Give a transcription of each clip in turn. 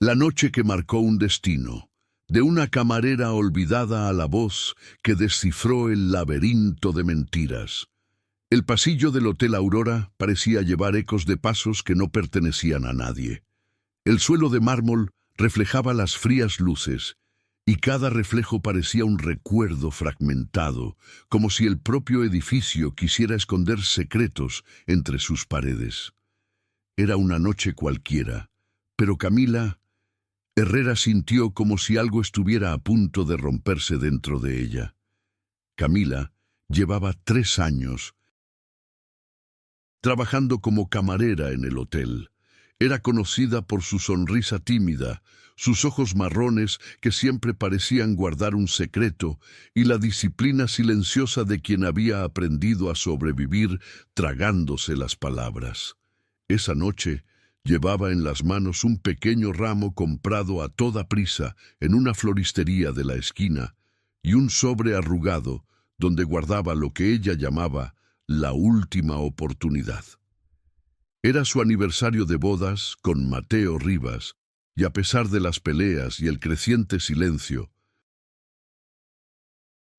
La noche que marcó un destino, de una camarera olvidada a la voz que descifró el laberinto de mentiras. El pasillo del Hotel Aurora parecía llevar ecos de pasos que no pertenecían a nadie. El suelo de mármol reflejaba las frías luces, y cada reflejo parecía un recuerdo fragmentado, como si el propio edificio quisiera esconder secretos entre sus paredes. Era una noche cualquiera, pero Camila Herrera sintió como si algo estuviera a punto de romperse dentro de ella. Camila llevaba 3 años trabajando como camarera en el hotel. Era conocida por su sonrisa tímida, sus ojos marrones que siempre parecían guardar un secreto y la disciplina silenciosa de quien había aprendido a sobrevivir tragándose las palabras. Esa noche llevaba en las manos un pequeño ramo comprado a toda prisa en una floristería de la esquina y un sobre arrugado donde guardaba lo que ella llamaba la última oportunidad. Era su aniversario de bodas con Mateo Rivas, y a pesar de las peleas y el creciente silencio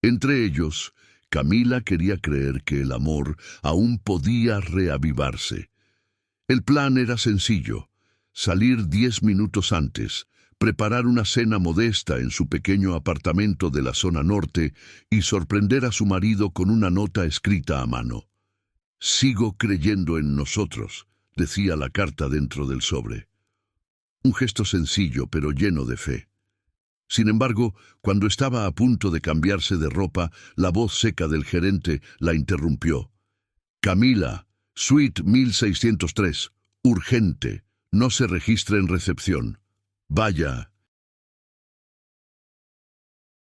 entre ellos, Camila quería creer que el amor aún podía reavivarse. El plan era sencillo: salir 10 minutos antes, preparar una cena modesta en su pequeño apartamento de la zona norte y sorprender a su marido con una nota escrita a mano. «Sigo creyendo en nosotros», decía la carta dentro del sobre. Un gesto sencillo pero lleno de fe. Sin embargo, cuando estaba a punto de cambiarse de ropa, la voz seca del gerente la interrumpió. «Camila, Suite 1603, urgente, no se registra en recepción. Vaya».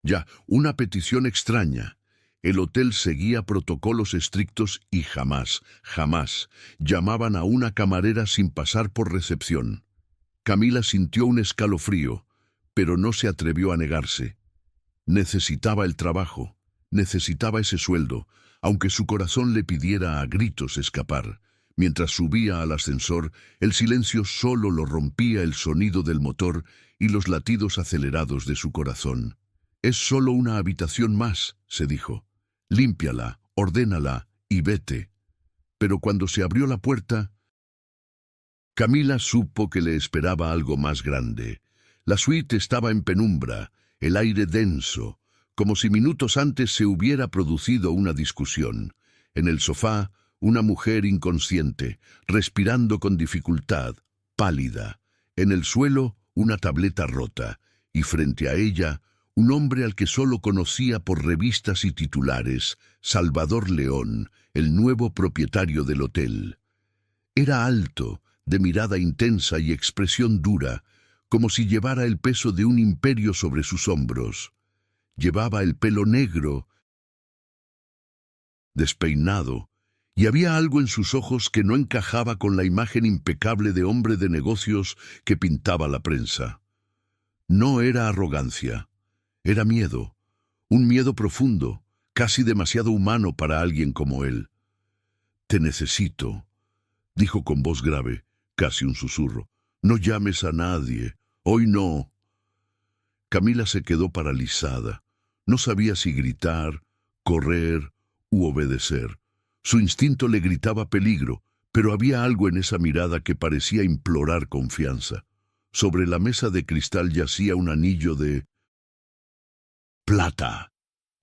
Ya, una petición extraña. El hotel seguía protocolos estrictos y jamás llamaban a una camarera sin pasar por recepción. Camila sintió un escalofrío, pero no se atrevió a negarse. Necesitaba el trabajo, necesitaba ese sueldo, aunque su corazón le pidiera a gritos escapar. Mientras subía al ascensor, el silencio solo lo rompía el sonido del motor y los latidos acelerados de su corazón. «Es solo una habitación más», se dijo. «Límpiala, ordénala y vete». Pero cuando se abrió la puerta, Camila supo que le esperaba algo más grande. La suite estaba en penumbra, el aire denso, como si minutos antes se hubiera producido una discusión. En el sofá, una mujer inconsciente, respirando con dificultad, pálida. En el suelo, una tableta rota, y frente a ella, un hombre al que solo conocía por revistas y titulares, Salvador León, el nuevo propietario del hotel. Era alto, de mirada intensa y expresión dura, como si llevara el peso de un imperio sobre sus hombros. Llevaba el pelo negro, despeinado, y había algo en sus ojos que no encajaba con la imagen impecable de hombre de negocios que pintaba la prensa. No era arrogancia, era miedo, un miedo profundo, casi demasiado humano para alguien como él. «Te necesito», dijo con voz grave, casi un susurro. «No llames a nadie, hoy no». Camila se quedó paralizada. No sabía si gritar, correr u obedecer. Su instinto le gritaba peligro, pero había algo en esa mirada que parecía implorar confianza. Sobre la mesa de cristal yacía un anillo de plata.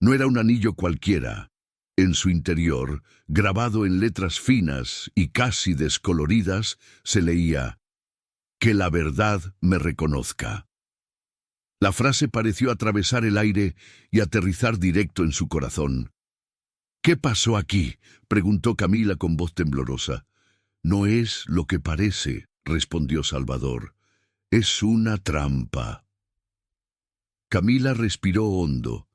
No era un anillo cualquiera. En su interior, grabado en letras finas y casi descoloridas, se leía: «Que la verdad me reconozca». La frase pareció atravesar el aire y aterrizar directo en su corazón. «¿Qué pasó aquí?», preguntó Camila con voz temblorosa. «No es lo que parece», respondió Salvador. «Es una trampa». Camila respiró hondo.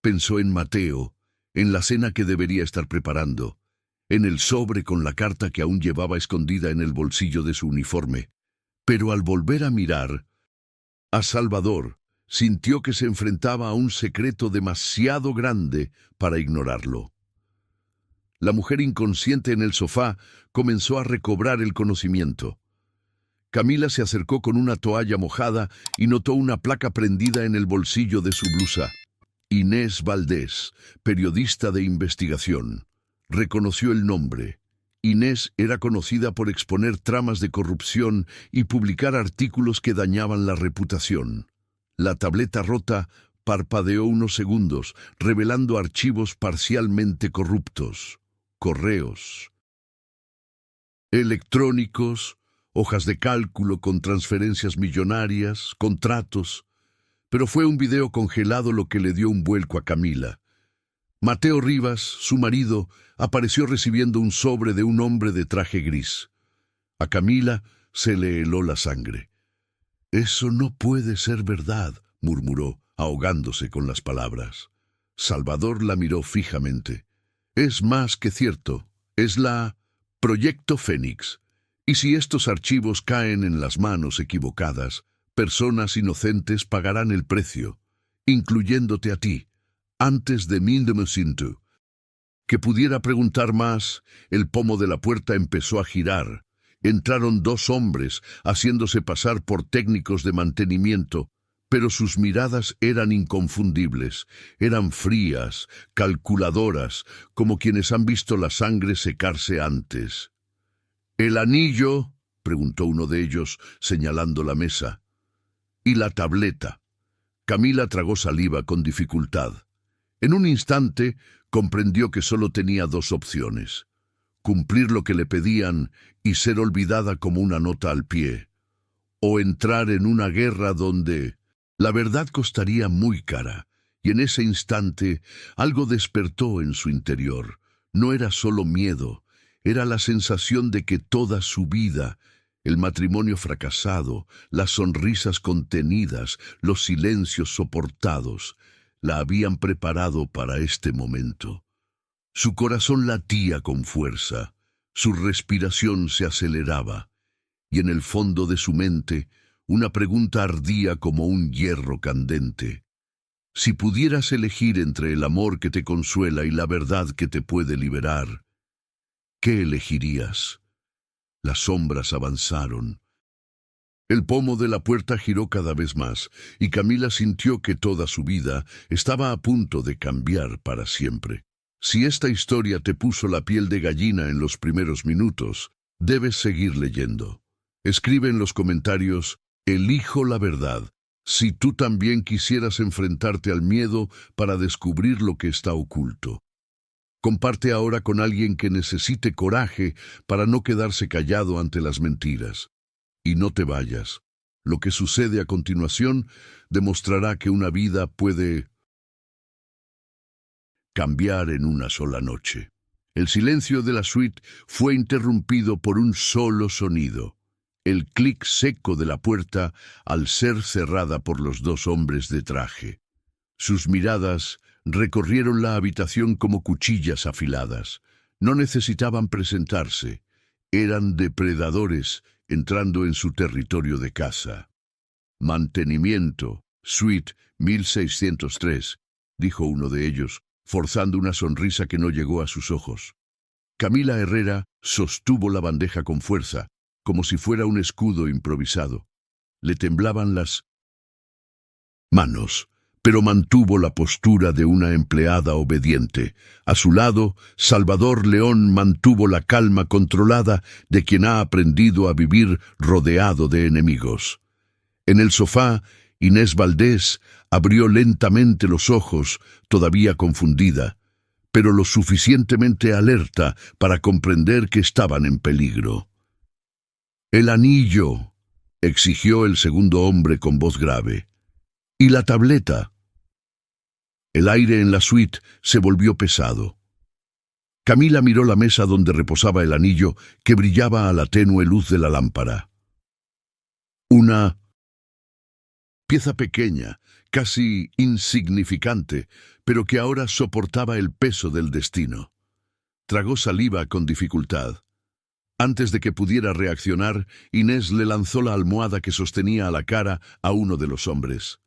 Pensó en Mateo, en la cena que debería estar preparando, en el sobre con la carta que aún llevaba escondida en el bolsillo de su uniforme. Pero al volver a mirar a Salvador, sintió que se enfrentaba a un secreto demasiado grande para ignorarlo. La mujer inconsciente en el sofá comenzó a recobrar el conocimiento. Camila se acercó con una toalla mojada y notó una placa prendida en el bolsillo de su blusa. Inés Valdés, periodista de investigación. Reconoció el nombre. Inés era conocida por exponer tramas de corrupción y publicar artículos que dañaban la reputación. La tableta rota parpadeó unos segundos, revelando archivos parcialmente corruptos. Correos electrónicos, hojas de cálculo con transferencias millonarias, contratos. Pero fue un video congelado lo que le dio un vuelco a Camila. Mateo Rivas, su marido, apareció recibiendo un sobre de un hombre de traje gris. A Camila se le heló la sangre. «Eso no puede ser verdad», murmuró, ahogándose con las palabras. Salvador la miró fijamente. «Es más que cierto. Es la Proyecto Fénix. Y si estos archivos caen en las manos equivocadas, personas inocentes pagarán el precio, incluyéndote a ti, antes de 1900. Que pudiera preguntar más, el pomo de la puerta empezó a girar. Entraron dos hombres, haciéndose pasar por técnicos de mantenimiento, pero sus miradas eran inconfundibles, eran frías, calculadoras, como quienes han visto la sangre secarse antes. «¿El anillo?», preguntó uno de ellos, señalando la mesa. «Y la tableta». Camila tragó saliva con dificultad. En un instante comprendió que solo tenía dos opciones: cumplir lo que le pedían y ser olvidada como una nota al pie, o entrar en una guerra donde la verdad costaría muy cara. Y en ese instante algo despertó en su interior. No era solo miedo, era la sensación de que toda su vida, el matrimonio fracasado, las sonrisas contenidas, los silencios soportados, la habían preparado para este momento. Su corazón latía con fuerza, su respiración se aceleraba, y en el fondo de su mente una pregunta ardía como un hierro candente. Si pudieras elegir entre el amor que te consuela y la verdad que te puede liberar, ¿qué elegirías? Las sombras avanzaron. El pomo de la puerta giró cada vez más, y Camila sintió que toda su vida estaba a punto de cambiar para siempre. Si esta historia te puso la piel de gallina en los primeros minutos, debes seguir leyendo. Escribe en los comentarios: «Elijo la verdad», si tú también quisieras enfrentarte al miedo para descubrir lo que está oculto. Comparte ahora con alguien que necesite coraje para no quedarse callado ante las mentiras. Y no te vayas. Lo que sucede a continuación demostrará que una vida puede cambiar en una sola noche. El silencio de la suite fue interrumpido por un solo sonido: el clic seco de la puerta al ser cerrada por los dos hombres de traje. Sus miradas recorrieron la habitación como cuchillas afiladas. No necesitaban presentarse. Eran depredadores entrando en su territorio de caza. «Mantenimiento, suite 1603», dijo uno de ellos, forzando una sonrisa que no llegó a sus ojos. Camila Herrera sostuvo la bandeja con fuerza, como si fuera un escudo improvisado. Le temblaban las manos, pero mantuvo la postura de una empleada obediente. A su lado, Salvador León mantuvo la calma controlada de quien ha aprendido a vivir rodeado de enemigos. En el sofá, Inés Valdés abrió lentamente los ojos, todavía confundida, pero lo suficientemente alerta para comprender que estaban en peligro. «El anillo», exigió el segundo hombre con voz grave. «¿Y la tableta?». El aire en la suite se volvió pesado. Camila miró la mesa donde reposaba el anillo, que brillaba a la tenue luz de la lámpara. Una pieza pequeña, casi insignificante, pero que ahora soportaba el peso del destino. Tragó saliva con dificultad. Antes de que pudiera reaccionar, Inés le lanzó la almohada que sostenía a la cara a uno de los hombres.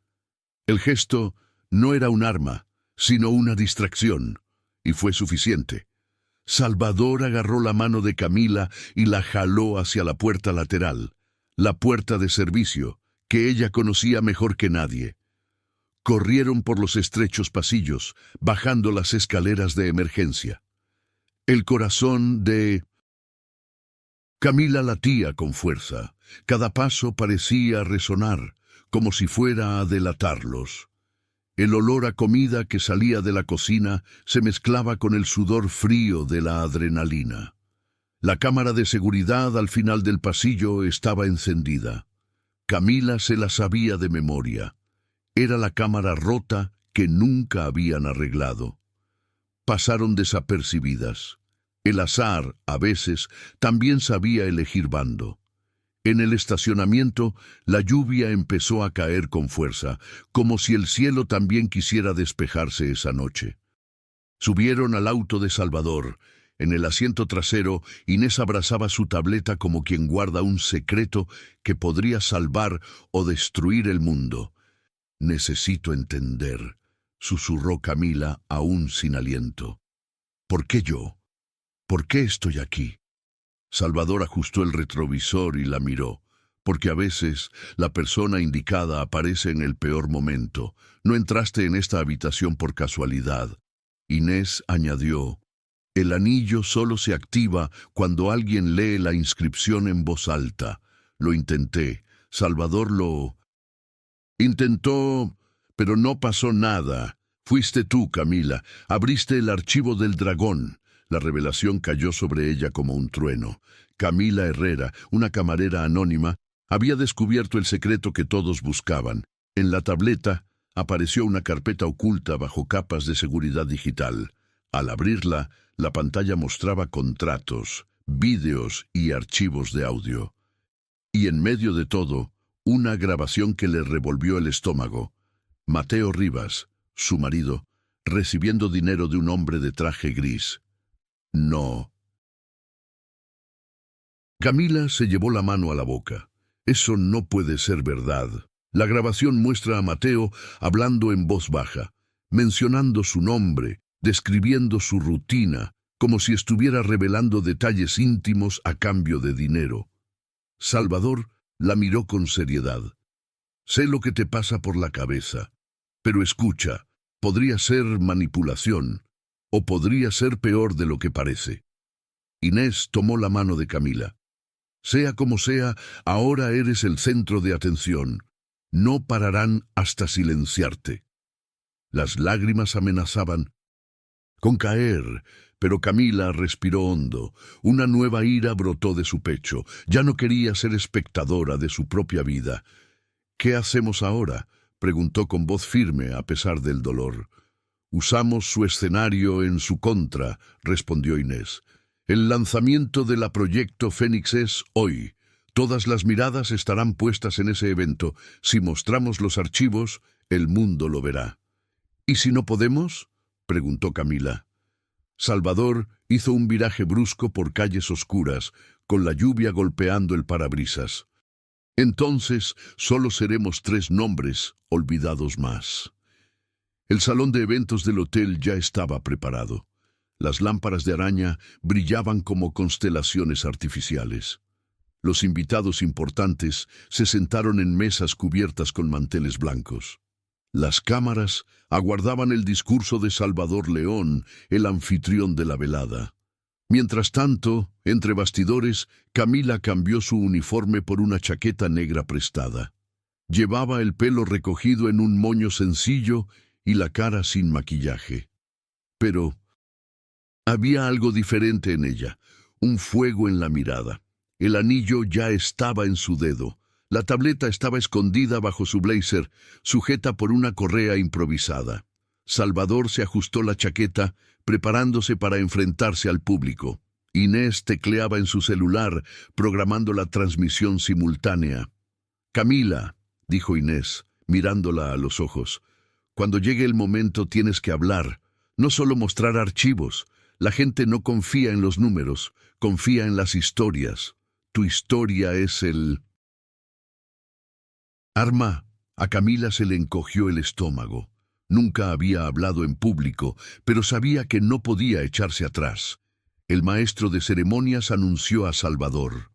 El gesto no era un arma, sino una distracción, y fue suficiente. Salvador agarró la mano de Camila y la jaló hacia la puerta lateral. la puerta de servicio, que ella conocía mejor que nadie. Corrieron por los estrechos pasillos, bajando las escaleras de emergencia. El corazón de Camila latía con fuerza. Cada paso parecía resonar, como si fuera a delatarlos. El olor a comida que salía de la cocina se mezclaba con el sudor frío de la adrenalina. La cámara de seguridad al final del pasillo estaba encendida. Camila se la sabía de memoria. Era la cámara rota que nunca habían arreglado. Pasaron desapercibidas. El azar, a veces, también sabía elegir bando. En el estacionamiento, la lluvia empezó a caer con fuerza, como si el cielo también quisiera despejarse esa noche. Subieron al auto de Salvador. En el asiento trasero, Inés abrazaba su tableta como quien guarda un secreto que podría salvar o destruir el mundo. «Necesito entender», susurró Camila, aún sin aliento. «¿Por qué yo? ¿Por qué estoy aquí?» Salvador ajustó el retrovisor y la miró, porque a veces la persona indicada aparece en el peor momento. «No entraste en esta habitación por casualidad». Inés añadió: «El anillo solo se activa cuando alguien lee la inscripción en voz alta. Lo intenté. Salvador lo intentó, pero no pasó nada. Fuiste tú, Camila. Abriste el archivo del dragón». La revelación cayó sobre ella como un trueno. Camila Herrera, una camarera anónima, había descubierto el secreto que todos buscaban. En la tableta apareció una carpeta oculta bajo capas de seguridad digital. Al abrirla, la pantalla mostraba contratos, vídeos y archivos de audio. Y en medio de todo, una grabación que le revolvió el estómago. Mateo Rivas, su marido, recibiendo dinero de un hombre de traje gris. No. Camila se llevó la mano a la boca. Eso no puede ser verdad. La grabación muestra a Mateo hablando en voz baja, mencionando su nombre, describiendo su rutina, como si estuviera revelando detalles íntimos a cambio de dinero. Salvador la miró con seriedad. «Sé lo que te pasa por la cabeza, pero escucha, podría ser manipulación, o podría ser peor de lo que parece». Inés tomó la mano de Camila. «Sea como sea, ahora eres el centro de atención. No pararán hasta silenciarte». Las lágrimas amenazaban con caer, pero Camila respiró hondo. Una nueva ira brotó de su pecho. Ya no quería ser espectadora de su propia vida. «¿Qué hacemos ahora?», preguntó con voz firme a pesar del dolor. «Usamos su escenario en su contra», respondió Inés. «El lanzamiento de la Proyecto Fénix es hoy. Todas las miradas estarán puestas en ese evento. Si mostramos los archivos, el mundo lo verá». «¿Y si no podemos?», preguntó Camila. Salvador hizo un viraje brusco por calles oscuras, con la lluvia golpeando el parabrisas. «Entonces solo seremos 3 nombres olvidados más». El salón de eventos del hotel ya estaba preparado. Las lámparas de araña brillaban como constelaciones artificiales. Los invitados importantes se sentaron en mesas cubiertas con manteles blancos. Las cámaras aguardaban el discurso de Salvador León, el anfitrión de la velada. Mientras tanto, entre bastidores, Camila cambió su uniforme por una chaqueta negra prestada. Llevaba el pelo recogido en un moño sencillo y la cara sin maquillaje. Pero había algo diferente en ella, un fuego en la mirada. El anillo ya estaba en su dedo. La tableta estaba escondida bajo su blazer, sujeta por una correa improvisada. Salvador se ajustó la chaqueta, preparándose para enfrentarse al público. Inés tecleaba en su celular, programando la transmisión simultánea. «Camila», dijo Inés, mirándola a los ojos, «cuando llegue el momento tienes que hablar, no solo mostrar archivos. La gente no confía en los números, confía en las historias. Tu historia es el arma». A Camila se le encogió el estómago. Nunca había hablado en público, pero sabía que no podía echarse atrás. El maestro de ceremonias anunció a Salvador.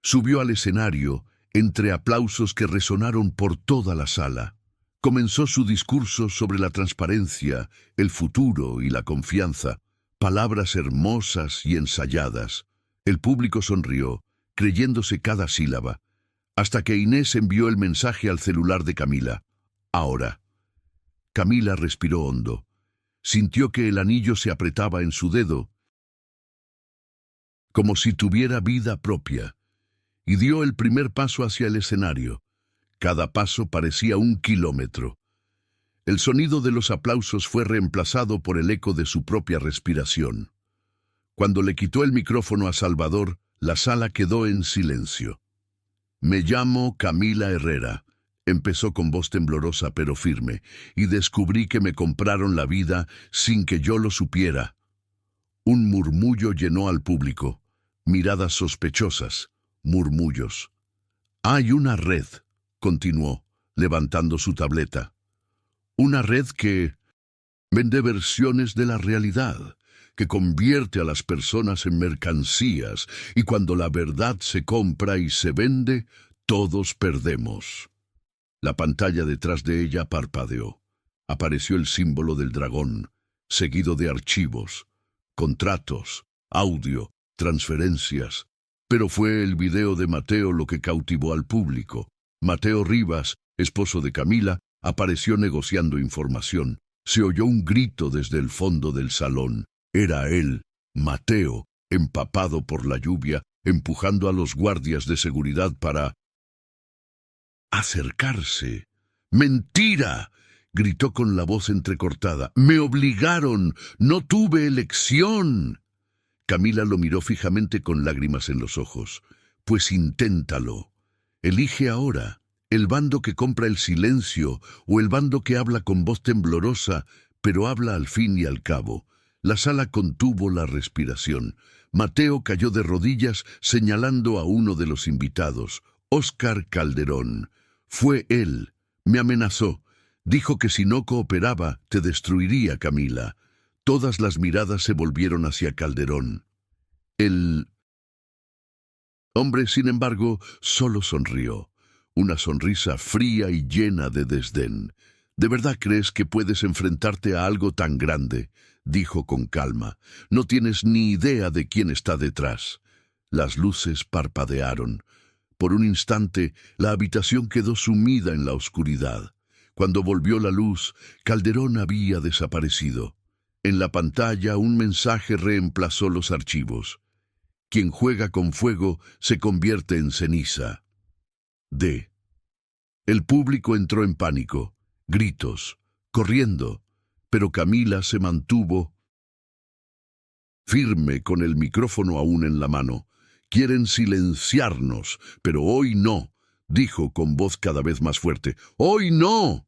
Subió al escenario, entre aplausos que resonaron por toda la sala. Comenzó su discurso sobre la transparencia, el futuro y la confianza, palabras hermosas y ensayadas. El público sonrió, creyéndose cada sílaba, hasta que Inés envió el mensaje al celular de Camila. Ahora. Camila respiró hondo. Sintió que el anillo se apretaba en su dedo, como si tuviera vida propia, y dio el primer paso hacia el escenario. Cada paso parecía 1 kilómetro. El sonido de los aplausos fue reemplazado por el eco de su propia respiración. Cuando le quitó el micrófono a Salvador, la sala quedó en silencio. «Me llamo Camila Herrera», empezó con voz temblorosa pero firme, «y descubrí que me compraron la vida sin que yo lo supiera». Un murmullo llenó al público. Miradas sospechosas, murmullos. «Hay una red», continuó, levantando su tableta. «Una red que vende versiones de la realidad, que convierte a las personas en mercancías, y cuando la verdad se compra y se vende, todos perdemos». La pantalla detrás de ella parpadeó. Apareció el símbolo del dragón, seguido de archivos, contratos, audio, transferencias. Pero fue el video de Mateo lo que cautivó al público. Mateo Rivas, esposo de Camila, apareció negociando información. Se oyó un grito desde el fondo del salón. Era él, Mateo, empapado por la lluvia, empujando a los guardias de seguridad para acercarse. «¡Mentira!», gritó con la voz entrecortada. «¡Me obligaron! ¡No tuve elección!». Camila lo miró fijamente con lágrimas en los ojos. «Pues inténtalo. Elige ahora, el bando que compra el silencio o el bando que habla con voz temblorosa, pero habla al fin y al cabo». La sala contuvo la respiración. Mateo cayó de rodillas señalando a uno de los invitados, Óscar Calderón. «Fue él. Me amenazó. Dijo que si no cooperaba, te destruiría, Camila». Todas las miradas se volvieron hacia Calderón. El hombre, sin embargo, solo sonrió. Una sonrisa fría y llena de desdén. «¿De verdad crees que puedes enfrentarte a algo tan grande?», dijo con calma. «No tienes ni idea de quién está detrás». Las luces parpadearon. Por un instante, la habitación quedó sumida en la oscuridad. Cuando volvió la luz, Calderón había desaparecido. En la pantalla, un mensaje reemplazó los archivos. «Quien juega con fuego se convierte en ceniza». D. El público entró en pánico. Gritos, corriendo, pero Camila se mantuvo firme con el micrófono aún en la mano. «Quieren silenciarnos, pero hoy no», dijo con voz cada vez más fuerte. «¡Hoy no!».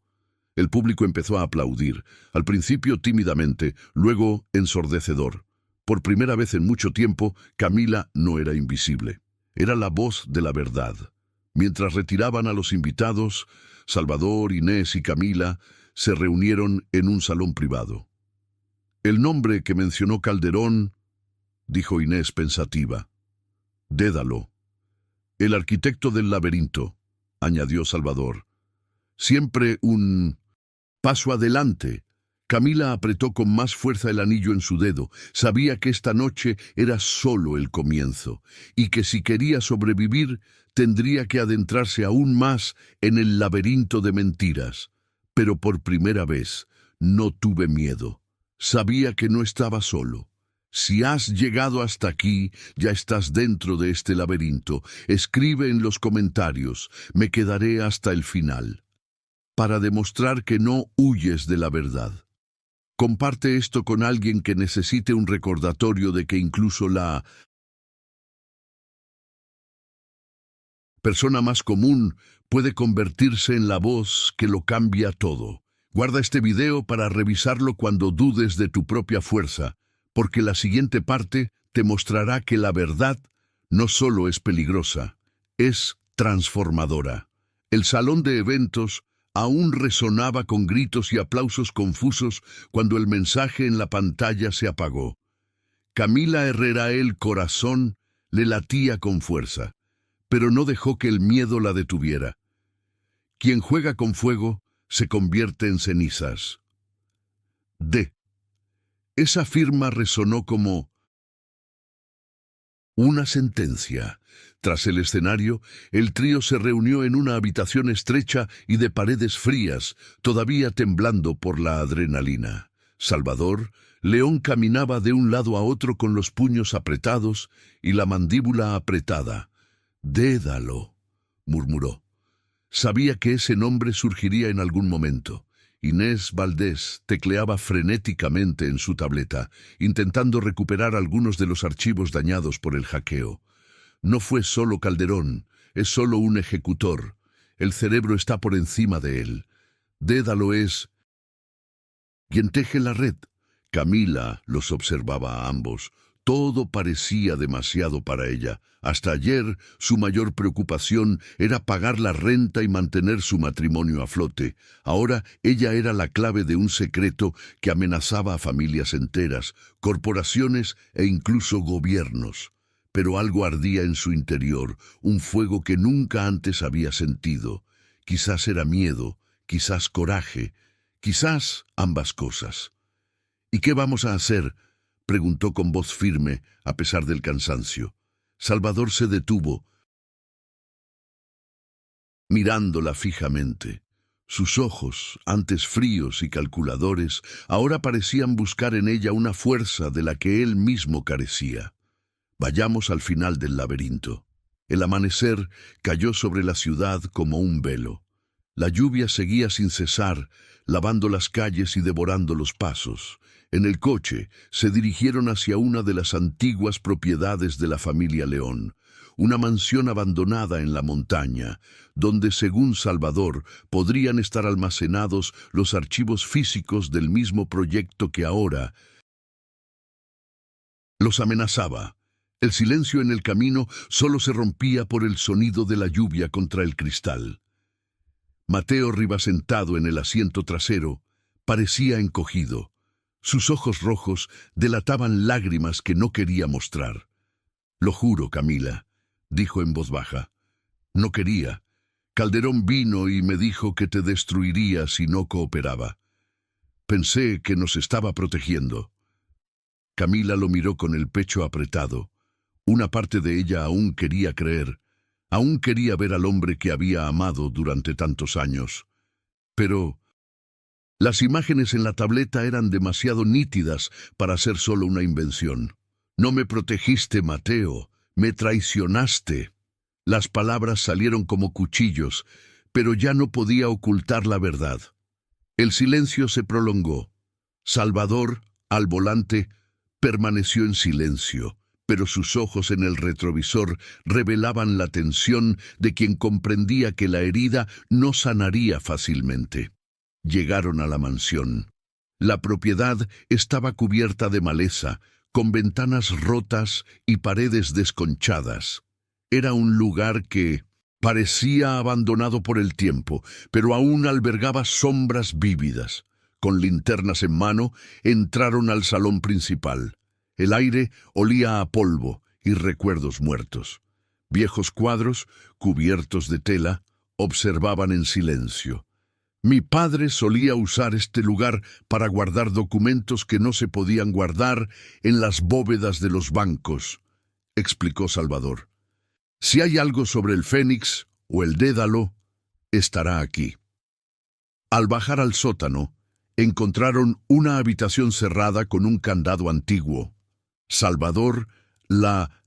El público empezó a aplaudir, al principio tímidamente, luego ensordecedor. Por primera vez en mucho tiempo, Camila no era invisible. Era la voz de la verdad. Mientras retiraban a los invitados, Salvador, Inés y Camila se reunieron en un salón privado. «El nombre que mencionó Calderón», dijo Inés pensativa. «Dédalo». «El arquitecto del laberinto», añadió Salvador. «Siempre un paso adelante». Camila apretó con más fuerza el anillo en su dedo. Sabía que esta noche era solo el comienzo, y que si quería sobrevivir, tendría que adentrarse aún más en el laberinto de mentiras. Pero por primera vez no tuve miedo. Sabía que no estaba solo. Si has llegado hasta aquí, ya estás dentro de este laberinto. Escribe en los comentarios, me quedaré hasta el final, para demostrar que no huyes de la verdad. Comparte esto con alguien que necesite un recordatorio de que incluso la persona más común puede convertirse en la voz que lo cambia todo. Guarda este video para revisarlo cuando dudes de tu propia fuerza, porque la siguiente parte te mostrará que la verdad no solo es peligrosa, es transformadora. El salón de eventos aún resonaba con gritos y aplausos confusos cuando el mensaje en la pantalla se apagó. Camila Herrera, el corazón le latía con fuerza, pero no dejó que el miedo la detuviera. Quien juega con fuego se convierte en cenizas. D. Esa firma resonó como una sentencia. Tras el escenario, el trío se reunió en una habitación estrecha y de paredes frías, todavía temblando por la adrenalina. Salvador, León caminaba de un lado a otro con los puños apretados y la mandíbula apretada. «Dédalo», murmuró. Sabía que ese nombre surgiría en algún momento. Inés Valdés tecleaba frenéticamente en su tableta, intentando recuperar algunos de los archivos dañados por el hackeo. No fue solo Calderón, es solo un ejecutor. El cerebro está por encima de él. Dédalo es quien teje la red. Camila los observaba a ambos. Todo parecía demasiado para ella. Hasta ayer, su mayor preocupación era pagar la renta y mantener su matrimonio a flote. Ahora, ella era la clave de un secreto que amenazaba a familias enteras, corporaciones e incluso gobiernos. Pero algo ardía en su interior, un fuego que nunca antes había sentido. Quizás era miedo, quizás coraje, quizás ambas cosas. «¿Y qué vamos a hacer?», preguntó con voz firme, a pesar del cansancio. Salvador se detuvo, mirándola fijamente. Sus ojos, antes fríos y calculadores, ahora parecían buscar en ella una fuerza de la que él mismo carecía. «Vayamos al final del laberinto». El amanecer cayó sobre la ciudad como un velo. La lluvia seguía sin cesar, lavando las calles y devorando los pasos. En el coche se dirigieron hacia una de las antiguas propiedades de la familia León, una mansión abandonada en la montaña, donde, según Salvador, podrían estar almacenados los archivos físicos del mismo proyecto que ahora los amenazaba. El silencio en el camino solo se rompía por el sonido de la lluvia contra el cristal. Mateo Rivas, sentado en el asiento trasero, parecía encogido. Sus ojos rojos delataban lágrimas que no quería mostrar. «Lo juro, Camila», dijo en voz baja. «No quería. Calderón vino y me dijo que te destruiría si no cooperaba. Pensé que nos estaba protegiendo». Camila lo miró con el pecho apretado. Una parte de ella aún quería creer, aún quería ver al hombre que había amado durante tantos años. Pero las imágenes en la tableta eran demasiado nítidas para ser solo una invención. «No me protegiste, Mateo, me traicionaste». Las palabras salieron como cuchillos, pero ya no podía ocultar la verdad. El silencio se prolongó. Salvador, al volante, permaneció en silencio, pero sus ojos en el retrovisor revelaban la tensión de quien comprendía que la herida no sanaría fácilmente. Llegaron a la mansión. La propiedad estaba cubierta de maleza, con ventanas rotas y paredes desconchadas. Era un lugar que parecía abandonado por el tiempo, pero aún albergaba sombras vívidas. Con linternas en mano, entraron al salón principal. El aire olía a polvo y recuerdos muertos. Viejos cuadros, cubiertos de tela, observaban en silencio. «Mi padre solía usar este lugar para guardar documentos que no se podían guardar en las bóvedas de los bancos», explicó Salvador. «Si hay algo sobre el Fénix o el Dédalo, estará aquí». Al bajar al sótano, encontraron una habitación cerrada con un candado antiguo. Salvador la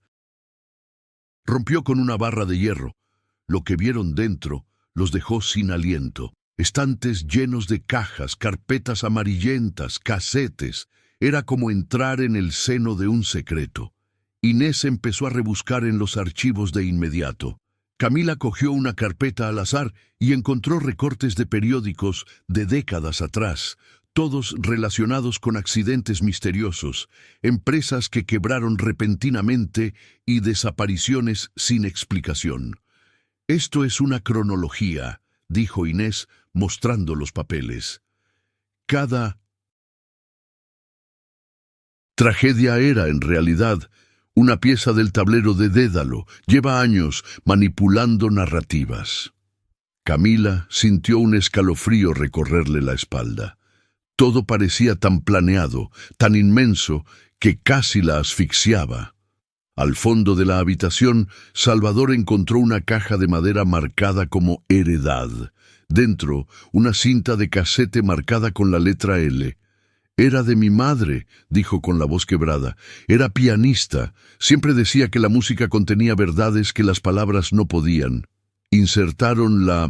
rompió con una barra de hierro. Lo que vieron dentro los dejó sin aliento. Estantes llenos de cajas, carpetas amarillentas, casetes. Era como entrar en el seno de un secreto. Inés empezó a rebuscar en los archivos de inmediato. Camila cogió una carpeta al azar y encontró recortes de periódicos de décadas atrás, todos relacionados con accidentes misteriosos, empresas que quebraron repentinamente y desapariciones sin explicación. «Esto es una cronología», dijo Inés, mostrando los papeles. Cada tragedia era, en realidad, una pieza del tablero de Dédalo. Lleva años manipulando narrativas. Camila sintió un escalofrío recorrerle la espalda. Todo parecía tan planeado, tan inmenso, que casi la asfixiaba. Al fondo de la habitación, Salvador encontró una caja de madera marcada como heredad. Dentro, una cinta de casete marcada con la letra L. «Era de mi madre», dijo con la voz quebrada. «Era pianista. Siempre decía que la música contenía verdades que las palabras no podían». Insertaron la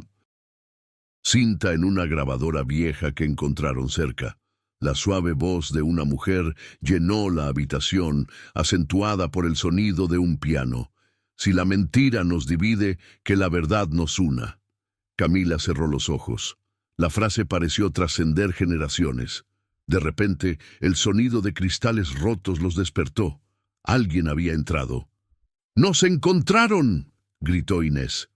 cinta en una grabadora vieja que encontraron cerca. La suave voz de una mujer llenó la habitación, acentuada por el sonido de un piano. «Si la mentira nos divide, que la verdad nos una». Camila cerró los ojos. La frase pareció trascender generaciones. De repente, el sonido de cristales rotos los despertó. Alguien había entrado. «¡Nos encontraron!», gritó Inés.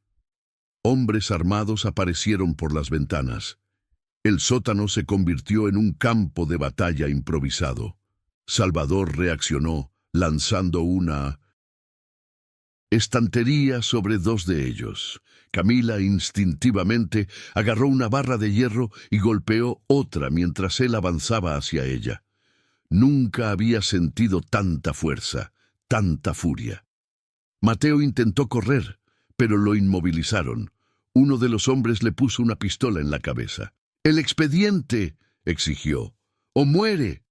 Hombres armados aparecieron por las ventanas. El sótano se convirtió en un campo de batalla improvisado. Salvador reaccionó, lanzando una estantería sobre dos de ellos. Camila instintivamente agarró una barra de hierro y golpeó otra mientras él avanzaba hacia ella. Nunca había sentido tanta fuerza, tanta furia. Mateo intentó correr, pero lo inmovilizaron. Uno de los hombres le puso una pistola en la cabeza. «¡El expediente!», exigió. «¡O muere!».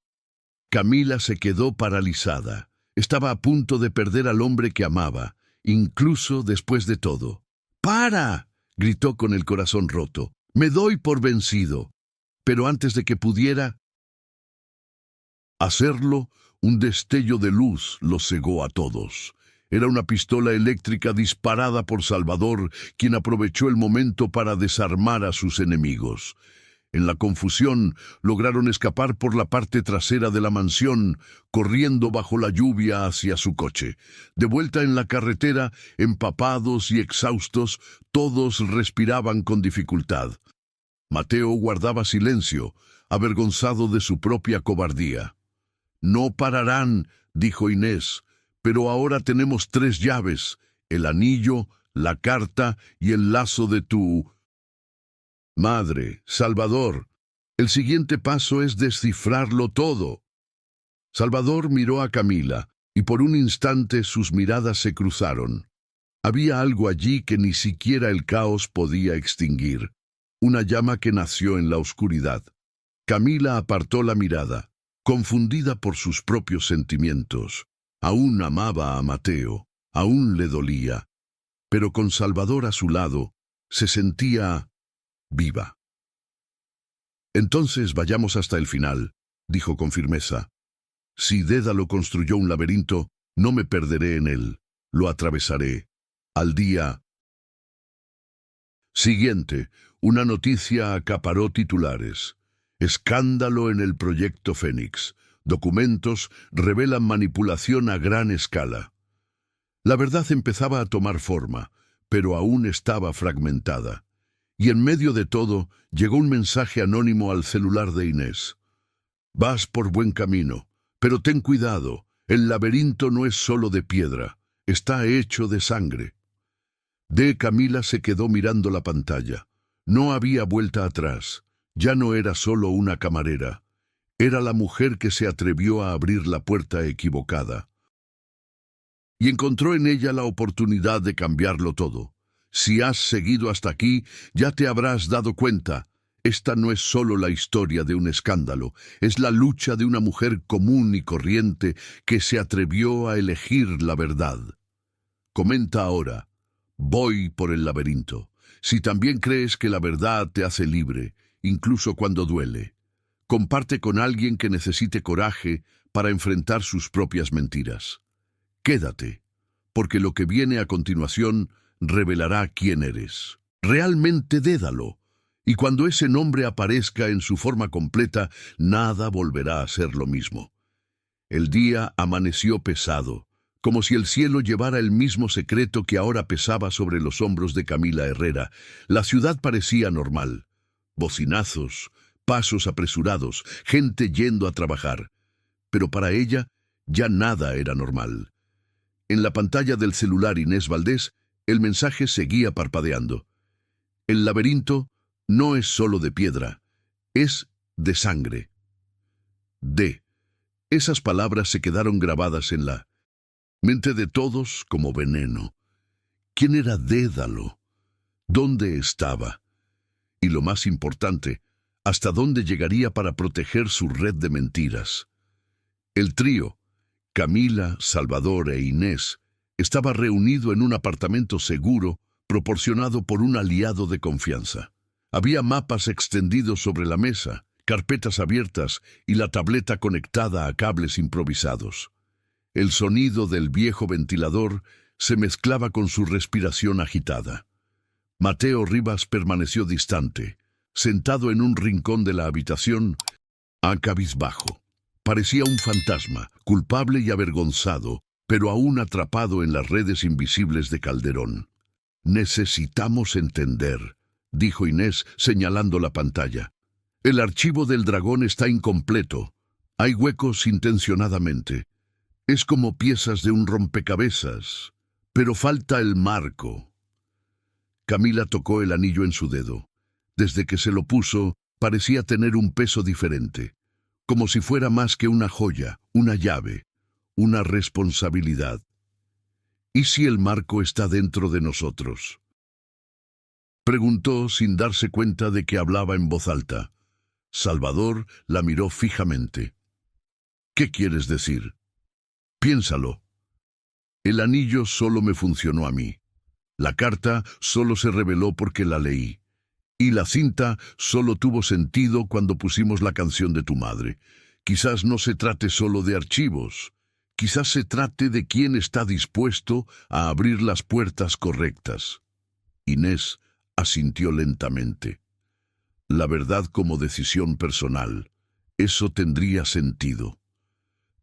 Camila se quedó paralizada. Estaba a punto de perder al hombre que amaba, incluso después de todo. «¡Para!», gritó con el corazón roto. «Me doy por vencido». Pero antes de que pudiera hacerlo, un destello de luz los cegó a todos. Era una pistola eléctrica disparada por Salvador, quien aprovechó el momento para desarmar a sus enemigos. En la confusión, lograron escapar por la parte trasera de la mansión, corriendo bajo la lluvia hacia su coche. De vuelta en la carretera, empapados y exhaustos, todos respiraban con dificultad. Mateo guardaba silencio, avergonzado de su propia cobardía. «No pararán», dijo Inés, «pero ahora tenemos 3 llaves, el anillo, la carta y el lazo de tu madre, Salvador. El siguiente paso es descifrarlo todo». Salvador miró a Camila, y por un instante sus miradas se cruzaron. Había algo allí que ni siquiera el caos podía extinguir, una llama que nació en la oscuridad. Camila apartó la mirada, confundida por sus propios sentimientos. Aún amaba a Mateo, aún le dolía, pero con Salvador a su lado, se sentía viva. «Entonces vayamos hasta el final», dijo con firmeza. «Si Dédalo construyó un laberinto, no me perderé en él, lo atravesaré». Al día siguiente, una noticia acaparó titulares. «Escándalo en el proyecto Fénix. Documentos revelan manipulación a gran escala». La verdad empezaba a tomar forma, pero aún estaba fragmentada. Y en medio de todo, llegó un mensaje anónimo al celular de Inés. «Vas por buen camino, pero ten cuidado, el laberinto no es solo de piedra, está hecho de sangre». Camila se quedó mirando la pantalla. No había vuelta atrás. Ya no era solo una camarera. Era la mujer que se atrevió a abrir la puerta equivocada. Y encontró en ella la oportunidad de cambiarlo todo. Si has seguido hasta aquí, ya te habrás dado cuenta. Esta no es solo la historia de un escándalo, es la lucha de una mujer común y corriente que se atrevió a elegir la verdad. Comenta ahora: «Voy por el laberinto». Si también crees que la verdad te hace libre, incluso cuando duele. Comparte con alguien que necesite coraje para enfrentar sus propias mentiras. Quédate, porque lo que viene a continuación revelará quién eres. Realmente Dédalo. Y cuando ese nombre aparezca en su forma completa, nada volverá a ser lo mismo. El día amaneció pesado, como si el cielo llevara el mismo secreto que ahora pesaba sobre los hombros de Camila Herrera. La ciudad parecía normal. Bocinazos, pasos apresurados, gente yendo a trabajar. Pero para ella ya nada era normal. En la pantalla del celular Inés Valdés, el mensaje seguía parpadeando. El laberinto no es solo de piedra, es de sangre. Esas palabras se quedaron grabadas en la mente de todos como veneno. ¿Quién era Dédalo? ¿Dónde estaba? Y lo más importante, ¿hasta dónde llegaría para proteger su red de mentiras? El trío, Camila, Salvador e Inés, estaba reunido en un apartamento seguro proporcionado por un aliado de confianza. Había mapas extendidos sobre la mesa, carpetas abiertas y la tableta conectada a cables improvisados. El sonido del viejo ventilador se mezclaba con su respiración agitada. Mateo Rivas permaneció distante, sentado en un rincón de la habitación, cabizbajo. Parecía un fantasma, culpable y avergonzado, pero aún atrapado en las redes invisibles de Calderón. «Necesitamos entender», dijo Inés, señalando la pantalla. «El archivo del dragón está incompleto. Hay huecos intencionadamente. Es como piezas de un rompecabezas, pero falta el marco». Camila tocó el anillo en su dedo. Desde que se lo puso, parecía tener un peso diferente, como si fuera más que una joya, una llave, una responsabilidad. ¿Y si el marco está dentro de nosotros?, preguntó sin darse cuenta de que hablaba en voz alta. Salvador la miró fijamente. «¿Qué quieres decir? Piénsalo. El anillo solo me funcionó a mí. La carta solo se reveló porque la leí. Y la cinta solo tuvo sentido cuando pusimos la canción de tu madre. Quizás no se trate solo de archivos. Quizás se trate de quién está dispuesto a abrir las puertas correctas». Inés asintió lentamente. La verdad como decisión personal, eso tendría sentido.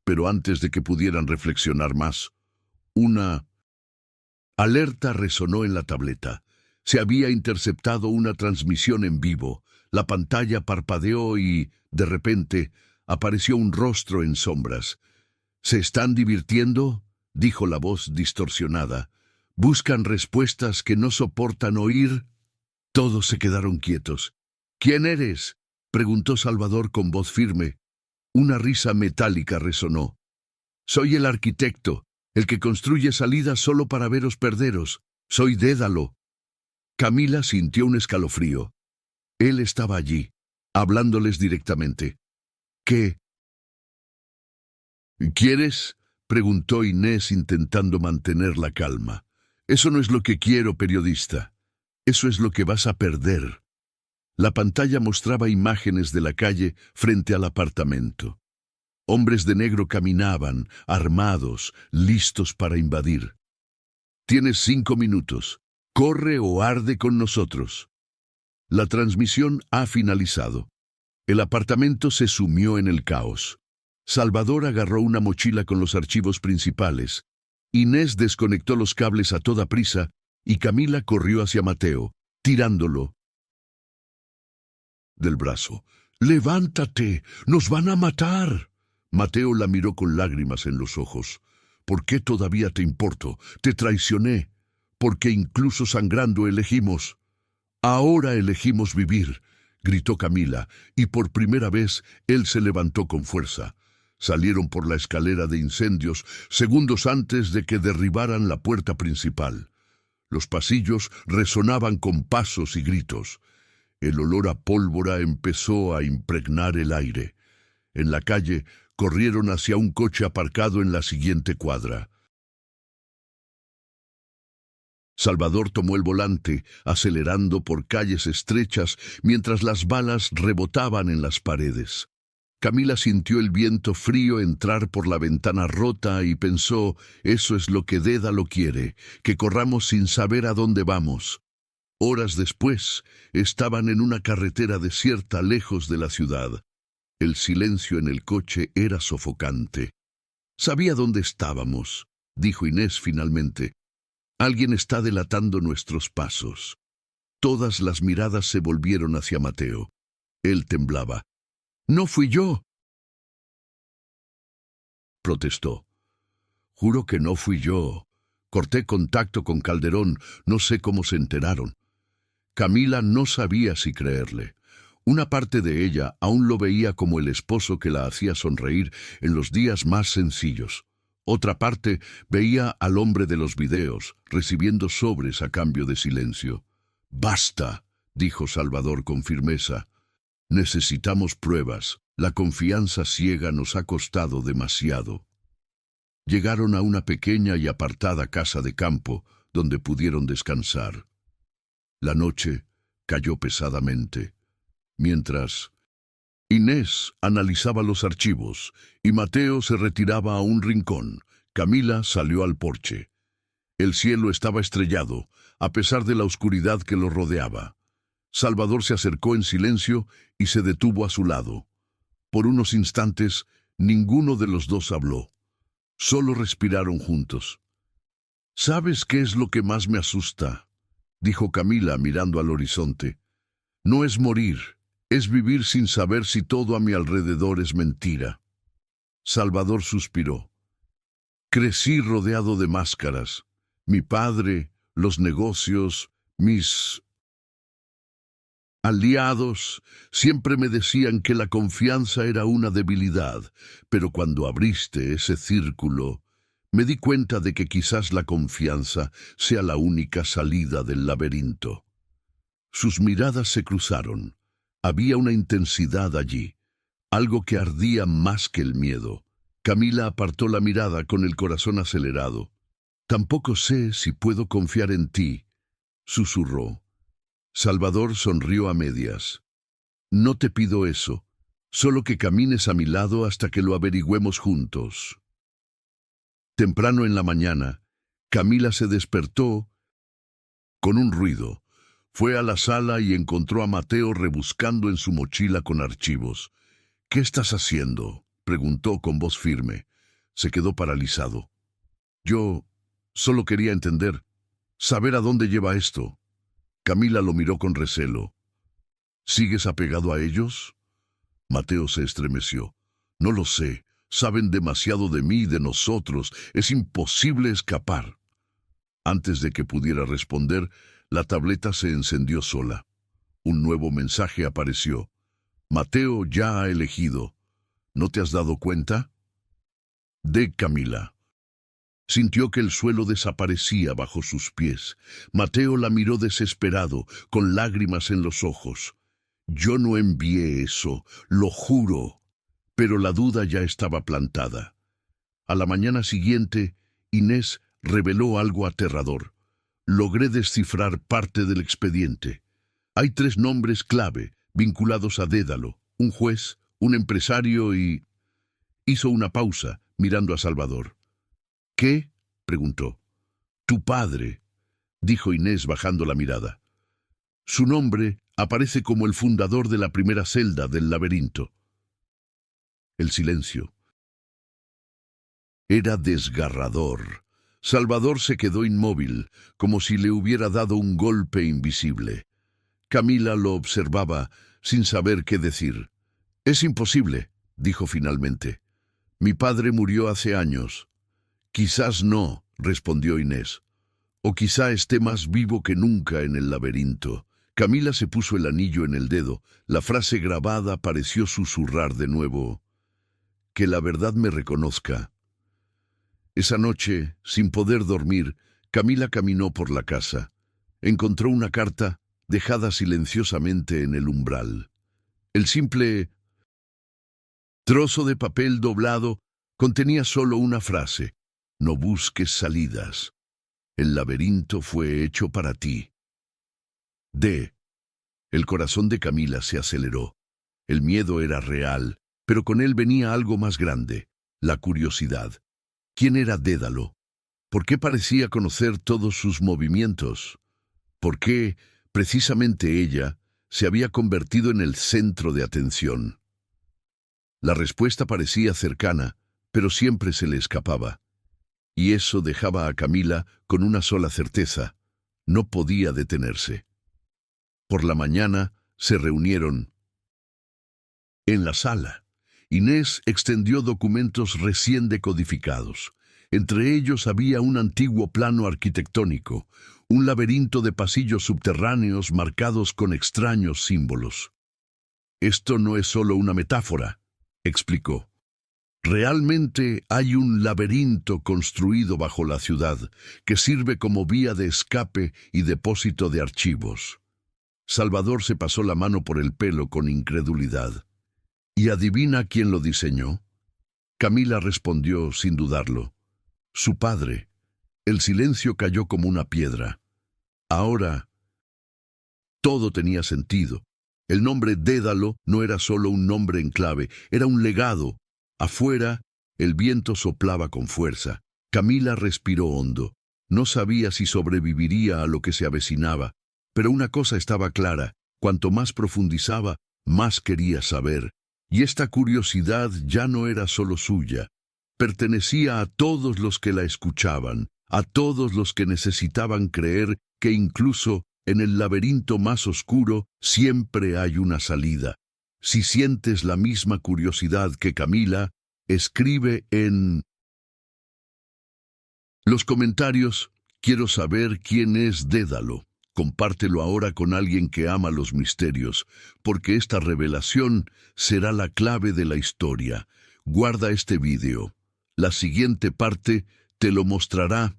Pero antes de que pudieran reflexionar más, una alerta resonó en la tableta. Se había interceptado una transmisión en vivo. La pantalla parpadeó y, de repente, apareció un rostro en sombras. «¿Se están divirtiendo?», dijo la voz distorsionada. «¿Buscan respuestas que no soportan oír?». Todos se quedaron quietos. «¿Quién eres?», preguntó Salvador con voz firme. Una risa metálica resonó. «Soy el arquitecto, el que construye salidas solo para veros perderos. Soy Dédalo». Camila sintió un escalofrío. Él estaba allí, hablándoles directamente. «¿Qué quieres?», preguntó Inés intentando mantener la calma. «Eso no es lo que quiero, periodista. Eso es lo que vas a perder». La pantalla mostraba imágenes de la calle frente al apartamento. Hombres de negro caminaban, armados, listos para invadir. «Tienes 5 minutos. Corre o arde con nosotros». La transmisión ha finalizado. El apartamento se sumió en el caos. Salvador agarró una mochila con los archivos principales. Inés desconectó los cables a toda prisa y Camila corrió hacia Mateo, tirándolo del brazo. «¡Levántate! ¡Nos van a matar!». Mateo la miró con lágrimas en los ojos. «¿Por qué todavía te importo? Te traicioné. Porque incluso sangrando elegimos». «Ahora elegimos vivir», gritó Camila, y por primera vez él se levantó con fuerza. Salieron por la escalera de incendios segundos antes de que derribaran la puerta principal. Los pasillos resonaban con pasos y gritos. El olor a pólvora empezó a impregnar el aire. En la calle corrieron hacia un coche aparcado en la siguiente cuadra. Salvador tomó el volante, acelerando por calles estrechas mientras las balas rebotaban en las paredes. Camila sintió el viento frío entrar por la ventana rota y pensó, eso es lo que Dédalo quiere, que corramos sin saber a dónde vamos. Horas después, estaban en una carretera desierta lejos de la ciudad. El silencio en el coche era sofocante. «Sabía dónde estábamos», dijo Inés finalmente. «Alguien está delatando nuestros pasos». Todas las miradas se volvieron hacia Mateo. Él temblaba. «No fui yo», protestó. Juro que no fui yo. Corté contacto con Calderón, no sé cómo se enteraron. Camila no sabía si creerle. Una parte de ella aún lo veía como el esposo que la hacía sonreír en los días más sencillos. Otra parte veía al hombre de los videos, recibiendo sobres a cambio de silencio. «Basta», dijo Salvador con firmeza. «Necesitamos pruebas. La confianza ciega nos ha costado demasiado». Llegaron a una pequeña y apartada casa de campo, donde pudieron descansar. La noche cayó pesadamente, mientras Inés analizaba los archivos y Mateo se retiraba a un rincón. Camila salió al porche. El cielo estaba estrellado, a pesar de la oscuridad que lo rodeaba. Salvador se acercó en silencio y se detuvo a su lado. Por unos instantes, ninguno de los dos habló. Solo respiraron juntos. «¿Sabes qué es lo que más me asusta?», dijo Camila mirando al horizonte. «No es morir, es vivir sin saber si todo a mi alrededor es mentira». Salvador suspiró. «Crecí rodeado de máscaras. Mi padre, los negocios, mis aliados siempre me decían que la confianza era una debilidad, pero cuando abriste ese círculo, me di cuenta de que quizás la confianza sea la única salida del laberinto». Sus miradas se cruzaron. Había una intensidad allí, algo que ardía más que el miedo. Camila apartó la mirada con el corazón acelerado. «Tampoco sé si puedo confiar en ti», susurró. Salvador sonrió a medias. «No te pido eso, solo que camines a mi lado hasta que lo averigüemos juntos». Temprano en la mañana, Camila se despertó con un ruido. Fue a la sala y encontró a Mateo rebuscando en su mochila con archivos. «¿Qué estás haciendo?», preguntó con voz firme. Se quedó paralizado. «Yo solo quería entender, saber a dónde lleva esto». Camila lo miró con recelo. «¿Sigues apegado a ellos?». Mateo se estremeció. «No lo sé. Saben demasiado de mí y de nosotros. Es imposible escapar». Antes de que pudiera responder, la tableta se encendió sola. Un nuevo mensaje apareció. «Mateo ya ha elegido. ¿No te has dado cuenta?». De Camila. Sintió que el suelo desaparecía bajo sus pies. Mateo la miró desesperado, con lágrimas en los ojos. «Yo no envié eso, lo juro». Pero la duda ya estaba plantada. A la mañana siguiente, Inés reveló algo aterrador. «Logré descifrar parte del expediente. Hay 3 nombres clave vinculados a Dédalo, un juez, un empresario y...». Hizo una pausa, mirando a Salvador. «¿Qué?», preguntó. «Tu padre», dijo Inés bajando la mirada. «Su nombre aparece como el fundador de la primera celda del laberinto». El silencio era desgarrador. Salvador se quedó inmóvil, como si le hubiera dado un golpe invisible. Camila lo observaba, sin saber qué decir. «Es imposible», dijo finalmente. «Mi padre murió hace años». «Quizás no», respondió Inés. «O quizá esté más vivo que nunca en el laberinto». Camila se puso el anillo en el dedo. La frase grabada pareció susurrar de nuevo. «Que la verdad me reconozca». Esa noche, sin poder dormir, Camila caminó por la casa. Encontró una carta dejada silenciosamente en el umbral. El simple trozo de papel doblado contenía solo una frase: «No busques salidas. El laberinto fue hecho para ti». El corazón de Camila se aceleró. El miedo era real, pero con él venía algo más grande: la curiosidad. ¿Quién era Dédalo? ¿Por qué parecía conocer todos sus movimientos? ¿Por qué, precisamente ella, se había convertido en el centro de atención? La respuesta parecía cercana, pero siempre se le escapaba. Y eso dejaba a Camila con una sola certeza: no podía detenerse. Por la mañana se reunieron en la sala. Inés extendió documentos recién decodificados. Entre ellos había un antiguo plano arquitectónico, un laberinto de pasillos subterráneos marcados con extraños símbolos. «Esto no es solo una metáfora», explicó. «Realmente hay un laberinto construido bajo la ciudad que sirve como vía de escape y depósito de archivos». Salvador se pasó la mano por el pelo con incredulidad. «¿Y adivina quién lo diseñó?». Camila respondió sin dudarlo. «Su padre». El silencio cayó como una piedra. Ahora todo tenía sentido. El nombre Dédalo no era solo un nombre en clave, era un legado. Afuera, el viento soplaba con fuerza. Camila respiró hondo. No sabía si sobreviviría a lo que se avecinaba, pero una cosa estaba clara: cuanto más profundizaba, más quería saber. Y esta curiosidad ya no era solo suya. Pertenecía a todos los que la escuchaban, a todos los que necesitaban creer que incluso en el laberinto más oscuro siempre hay una salida. Si sientes la misma curiosidad que Camila, escribe en los comentarios: «Quiero saber quién es Dédalo». Compártelo ahora con alguien que ama los misterios, porque esta revelación será la clave de la historia. Guarda este vídeo. La siguiente parte te lo mostrará.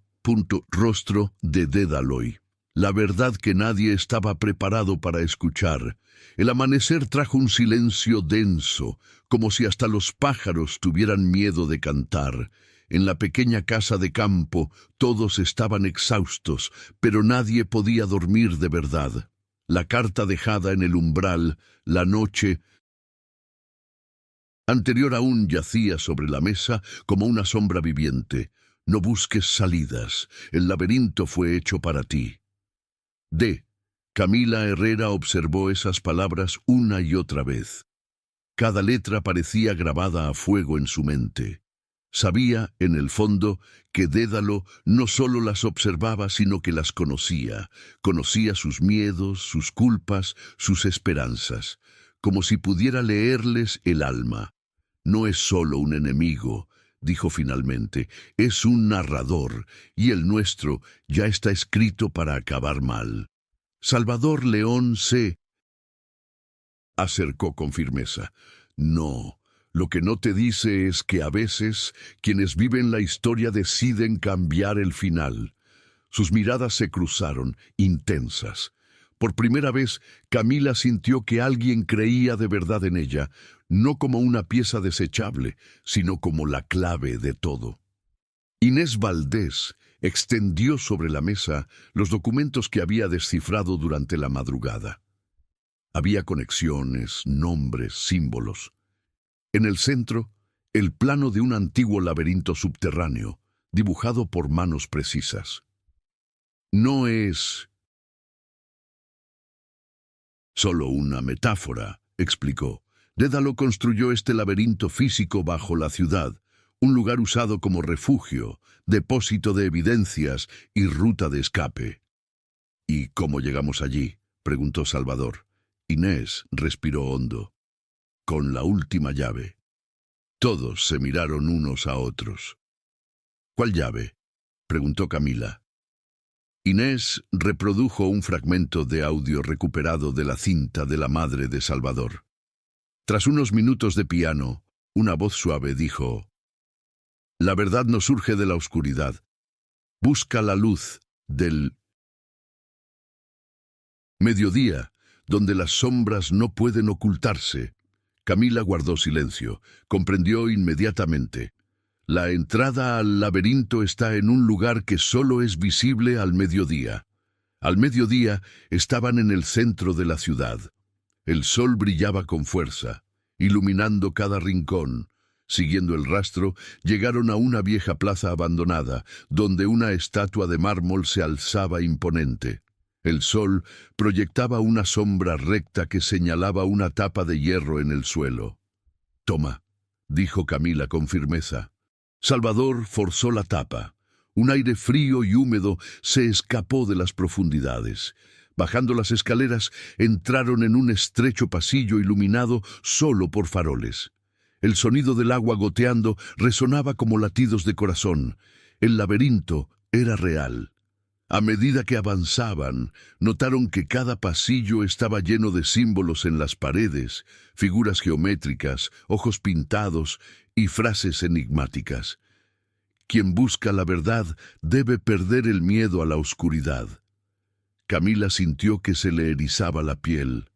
Rostro de Dédalo. La verdad que nadie estaba preparado para escuchar. El amanecer trajo un silencio denso, como si hasta los pájaros tuvieran miedo de cantar. En la pequeña casa de campo todos estaban exhaustos, pero nadie podía dormir de verdad. La carta dejada en el umbral, la noche anterior aún yacía sobre la mesa como una sombra viviente. «No busques salidas, el laberinto fue hecho para ti». Camila Herrera observó esas palabras una y otra vez. Cada letra parecía grabada a fuego en su mente. Sabía, en el fondo, que Dédalo no solo las observaba, sino que las conocía. Conocía sus miedos, sus culpas, sus esperanzas, como si pudiera leerles el alma. «No es solo un enemigo», dijo finalmente, «es un narrador, y el nuestro ya está escrito para acabar mal». Salvador León se acercó con firmeza. «No, lo que no te dice es que a veces quienes viven la historia deciden cambiar el final». Sus miradas se cruzaron, intensas. Por primera vez, Camila sintió que alguien creía de verdad en ella, no como una pieza desechable, sino como la clave de todo. Inés Valdés extendió sobre la mesa los documentos que había descifrado durante la madrugada. Había conexiones, nombres, símbolos. En el centro, el plano de un antiguo laberinto subterráneo, dibujado por manos precisas. «No es solo una metáfora», explicó. «Dédalo construyó este laberinto físico bajo la ciudad, un lugar usado como refugio, depósito de evidencias y ruta de escape». «¿Y cómo llegamos allí?», preguntó Salvador. Inés respiró hondo. «Con la última llave». Todos se miraron unos a otros. «¿Cuál llave?», preguntó Camila. Inés reprodujo un fragmento de audio recuperado de la cinta de la madre de Salvador. Tras unos minutos de piano, una voz suave dijo: «La verdad no surge de la oscuridad. Busca la luz del mediodía, donde las sombras no pueden ocultarse». Camila guardó silencio. Comprendió inmediatamente. La entrada al laberinto está en un lugar que solo es visible al mediodía. Al mediodía estaban en el centro de la ciudad. El sol brillaba con fuerza, iluminando cada rincón. Siguiendo el rastro, llegaron a una vieja plaza abandonada, donde una estatua de mármol se alzaba imponente. El sol proyectaba una sombra recta que señalaba una tapa de hierro en el suelo. «Toma», dijo Camila con firmeza. Salvador forzó la tapa. Un aire frío y húmedo se escapó de las profundidades. Bajando las escaleras, entraron en un estrecho pasillo iluminado solo por faroles. El sonido del agua goteando resonaba como latidos de corazón. El laberinto era real. A medida que avanzaban, notaron que cada pasillo estaba lleno de símbolos en las paredes, figuras geométricas, ojos pintados y frases enigmáticas. Quien busca la verdad debe perder el miedo a la oscuridad. Camila sintió que se le erizaba la piel.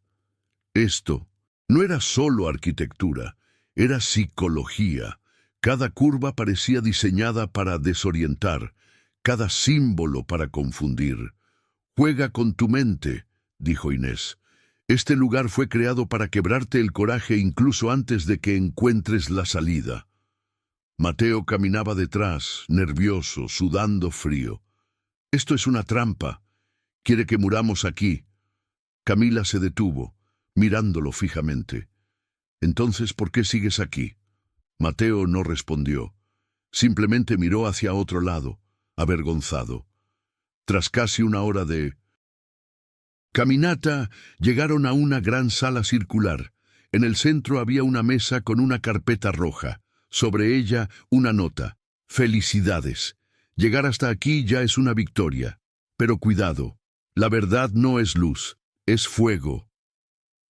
Esto no era solo arquitectura, era psicología. Cada curva parecía diseñada para desorientar, cada símbolo para confundir. «Juega con tu mente», dijo Inés. «Este lugar fue creado para quebrarte el coraje incluso antes de que encuentres la salida». Mateo caminaba detrás, nervioso, sudando frío. «Esto es una trampa. Quiere que muramos aquí». Camila se detuvo, mirándolo fijamente. «Entonces, ¿por qué sigues aquí?» Mateo no respondió. Simplemente miró hacia otro lado, avergonzado. Tras casi una hora de caminata, llegaron a una gran sala circular. En el centro había una mesa con una carpeta roja. Sobre ella, una nota. «Felicidades. Llegar hasta aquí ya es una victoria. Pero cuidado, la verdad no es luz, es fuego».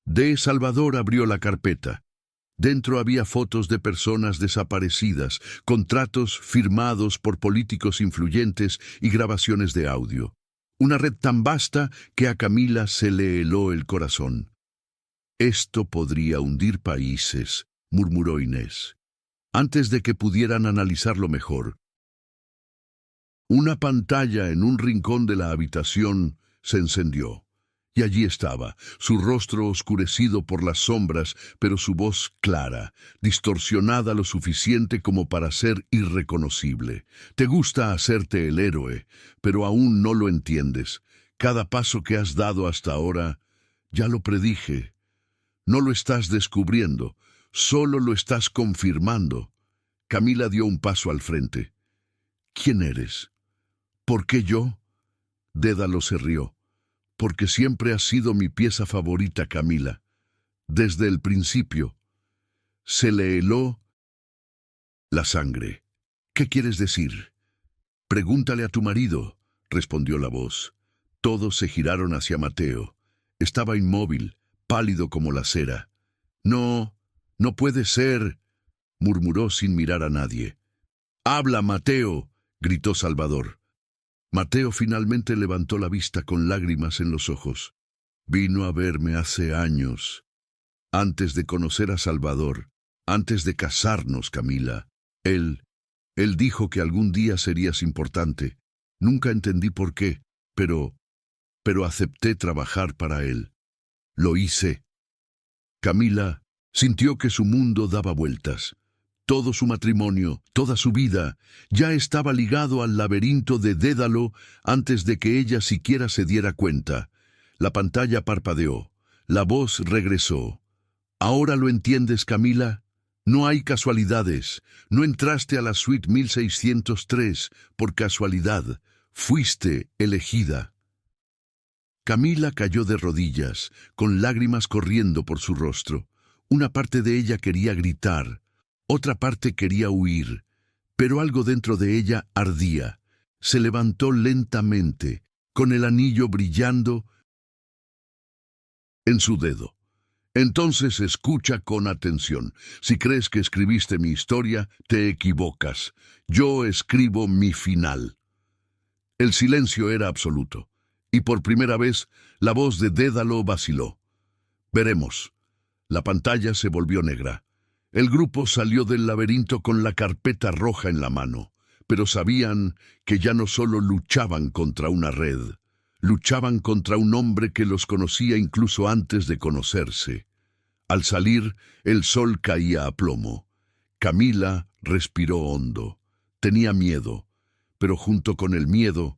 D. Salvador abrió la carpeta. Dentro había fotos de personas desaparecidas, contratos firmados por políticos influyentes y grabaciones de audio. Una red tan vasta que a Camila se le heló el corazón. «Esto podría hundir países», murmuró Inés. Antes de que pudieran analizarlo mejor, una pantalla en un rincón de la habitación se encendió. Y allí estaba, su rostro oscurecido por las sombras, pero su voz clara, distorsionada lo suficiente como para ser irreconocible. «Te gusta hacerte el héroe, pero aún no lo entiendes. Cada paso que has dado hasta ahora, ya lo predije. No lo estás descubriendo, solo lo estás confirmando». Camila dio un paso al frente. «¿Quién eres? ¿Por qué yo?» Dédalo se rió. «Porque siempre has sido mi pieza favorita, Camila. Desde el principio». Se le heló la sangre. «¿Qué quieres decir?» «Pregúntale a tu marido», respondió la voz. Todos se giraron hacia Mateo. Estaba inmóvil, pálido como la cera. «No, no puede ser», murmuró sin mirar a nadie. «¡Habla, Mateo!», gritó Salvador. Mateo finalmente levantó la vista con lágrimas en los ojos. «Vino a verme hace años, antes de conocer a Salvador, antes de casarnos, Camila. Él dijo que algún día serías importante. Nunca entendí por qué, pero acepté trabajar para él. Lo hice». Camila sintió que su mundo daba vueltas. Todo su matrimonio, toda su vida, ya estaba ligado al laberinto de Dédalo antes de que ella siquiera se diera cuenta. La pantalla parpadeó. La voz regresó. «¿Ahora lo entiendes, Camila? No hay casualidades. No entraste a la suite 1603 por casualidad. Fuiste elegida». Camila cayó de rodillas, con lágrimas corriendo por su rostro. Una parte de ella quería gritar. Otra parte quería huir, pero algo dentro de ella ardía. Se levantó lentamente, con el anillo brillando en su dedo. «Entonces escucha con atención. Si crees que escribiste mi historia, te equivocas. Yo escribo mi final». El silencio era absoluto, y por primera vez la voz de Dédalo vaciló. «Veremos». La pantalla se volvió negra. El grupo salió del laberinto con la carpeta roja en la mano, pero sabían que ya no solo luchaban contra una red, luchaban contra un hombre que los conocía incluso antes de conocerse. Al salir, el sol caía a plomo. Camila respiró hondo. Tenía miedo, pero junto con el miedo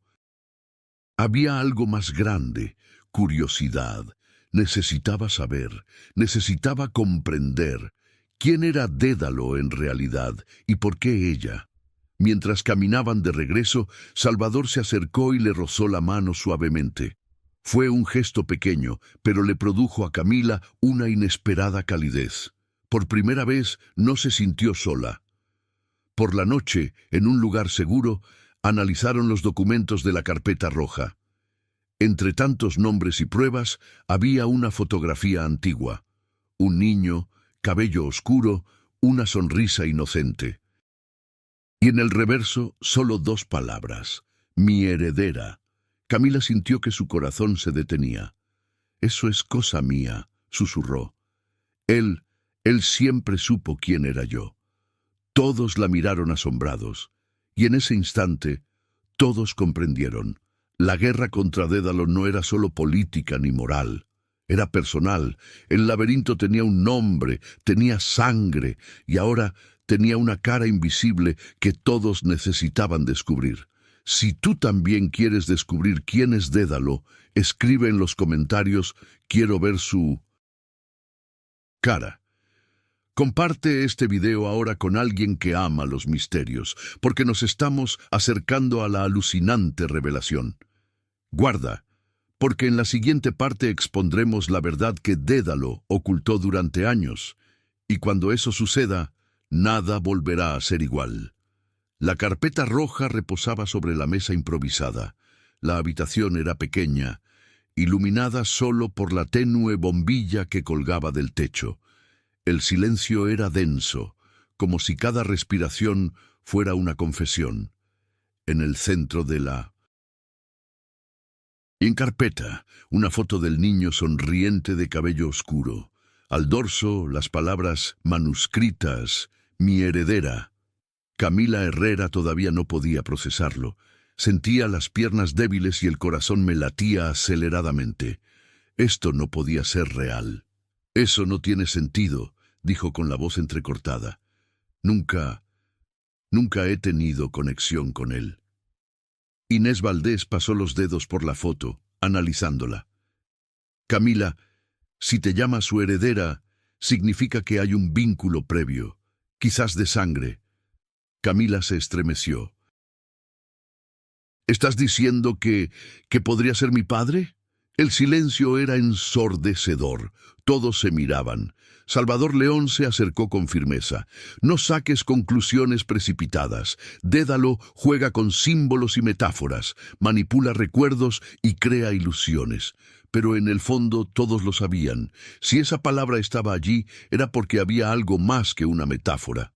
había algo más grande, curiosidad. Necesitaba saber, necesitaba comprender. ¿Quién era Dédalo en realidad y por qué ella? Mientras caminaban de regreso, Salvador se acercó y le rozó la mano suavemente. Fue un gesto pequeño, pero le produjo a Camila una inesperada calidez. Por primera vez no se sintió sola. Por la noche, en un lugar seguro, Analizaron los documentos de la carpeta roja. Entre tantos nombres y pruebas, había una fotografía antigua. Un niño, cabello oscuro, una sonrisa inocente. Y en el reverso, solo 2 palabras: mi heredera. Camila sintió que su corazón se detenía. «Eso es cosa mía», susurró. Él siempre supo quién era yo. Todos la miraron asombrados, y en ese instante, todos comprendieron. La guerra contra Dédalo no era solo política ni moral, era personal. El laberinto tenía un nombre, tenía sangre, y ahora tenía una cara invisible que todos necesitaban descubrir. Si tú también quieres descubrir quién es Dédalo, escribe en los comentarios: quiero ver su cara. Comparte este video ahora con alguien que ama los misterios, porque nos estamos acercando a la alucinante revelación. Guarda, porque en la siguiente parte expondremos la verdad que Dédalo ocultó durante años, y cuando eso suceda, nada volverá a ser igual. La carpeta roja reposaba sobre la mesa improvisada. La habitación era pequeña, iluminada solo por la tenue bombilla que colgaba del techo. El silencio era denso, como si cada respiración fuera una confesión. En el centro de la carpeta, una foto del niño sonriente de cabello oscuro. Al dorso, las palabras manuscritas: mi heredera. Camila Herrera todavía no podía procesarlo. Sentía las piernas débiles y el corazón me latía aceleradamente. Esto no podía ser real. «Eso no tiene sentido», dijo con la voz entrecortada. Nunca he tenido conexión con él». Inés Valdés pasó los dedos por la foto, analizándola. «Camila, si te llama su heredera, significa que hay un vínculo previo, quizás de sangre». Camila se estremeció. «¿Estás diciendo que podría ser mi padre?» El silencio era ensordecedor. Todos se miraban. Salvador León se acercó con firmeza. «No saques conclusiones precipitadas. Dédalo juega con símbolos y metáforas, manipula recuerdos y crea ilusiones». Pero en el fondo todos lo sabían. Si esa palabra estaba allí, era porque había algo más que una metáfora.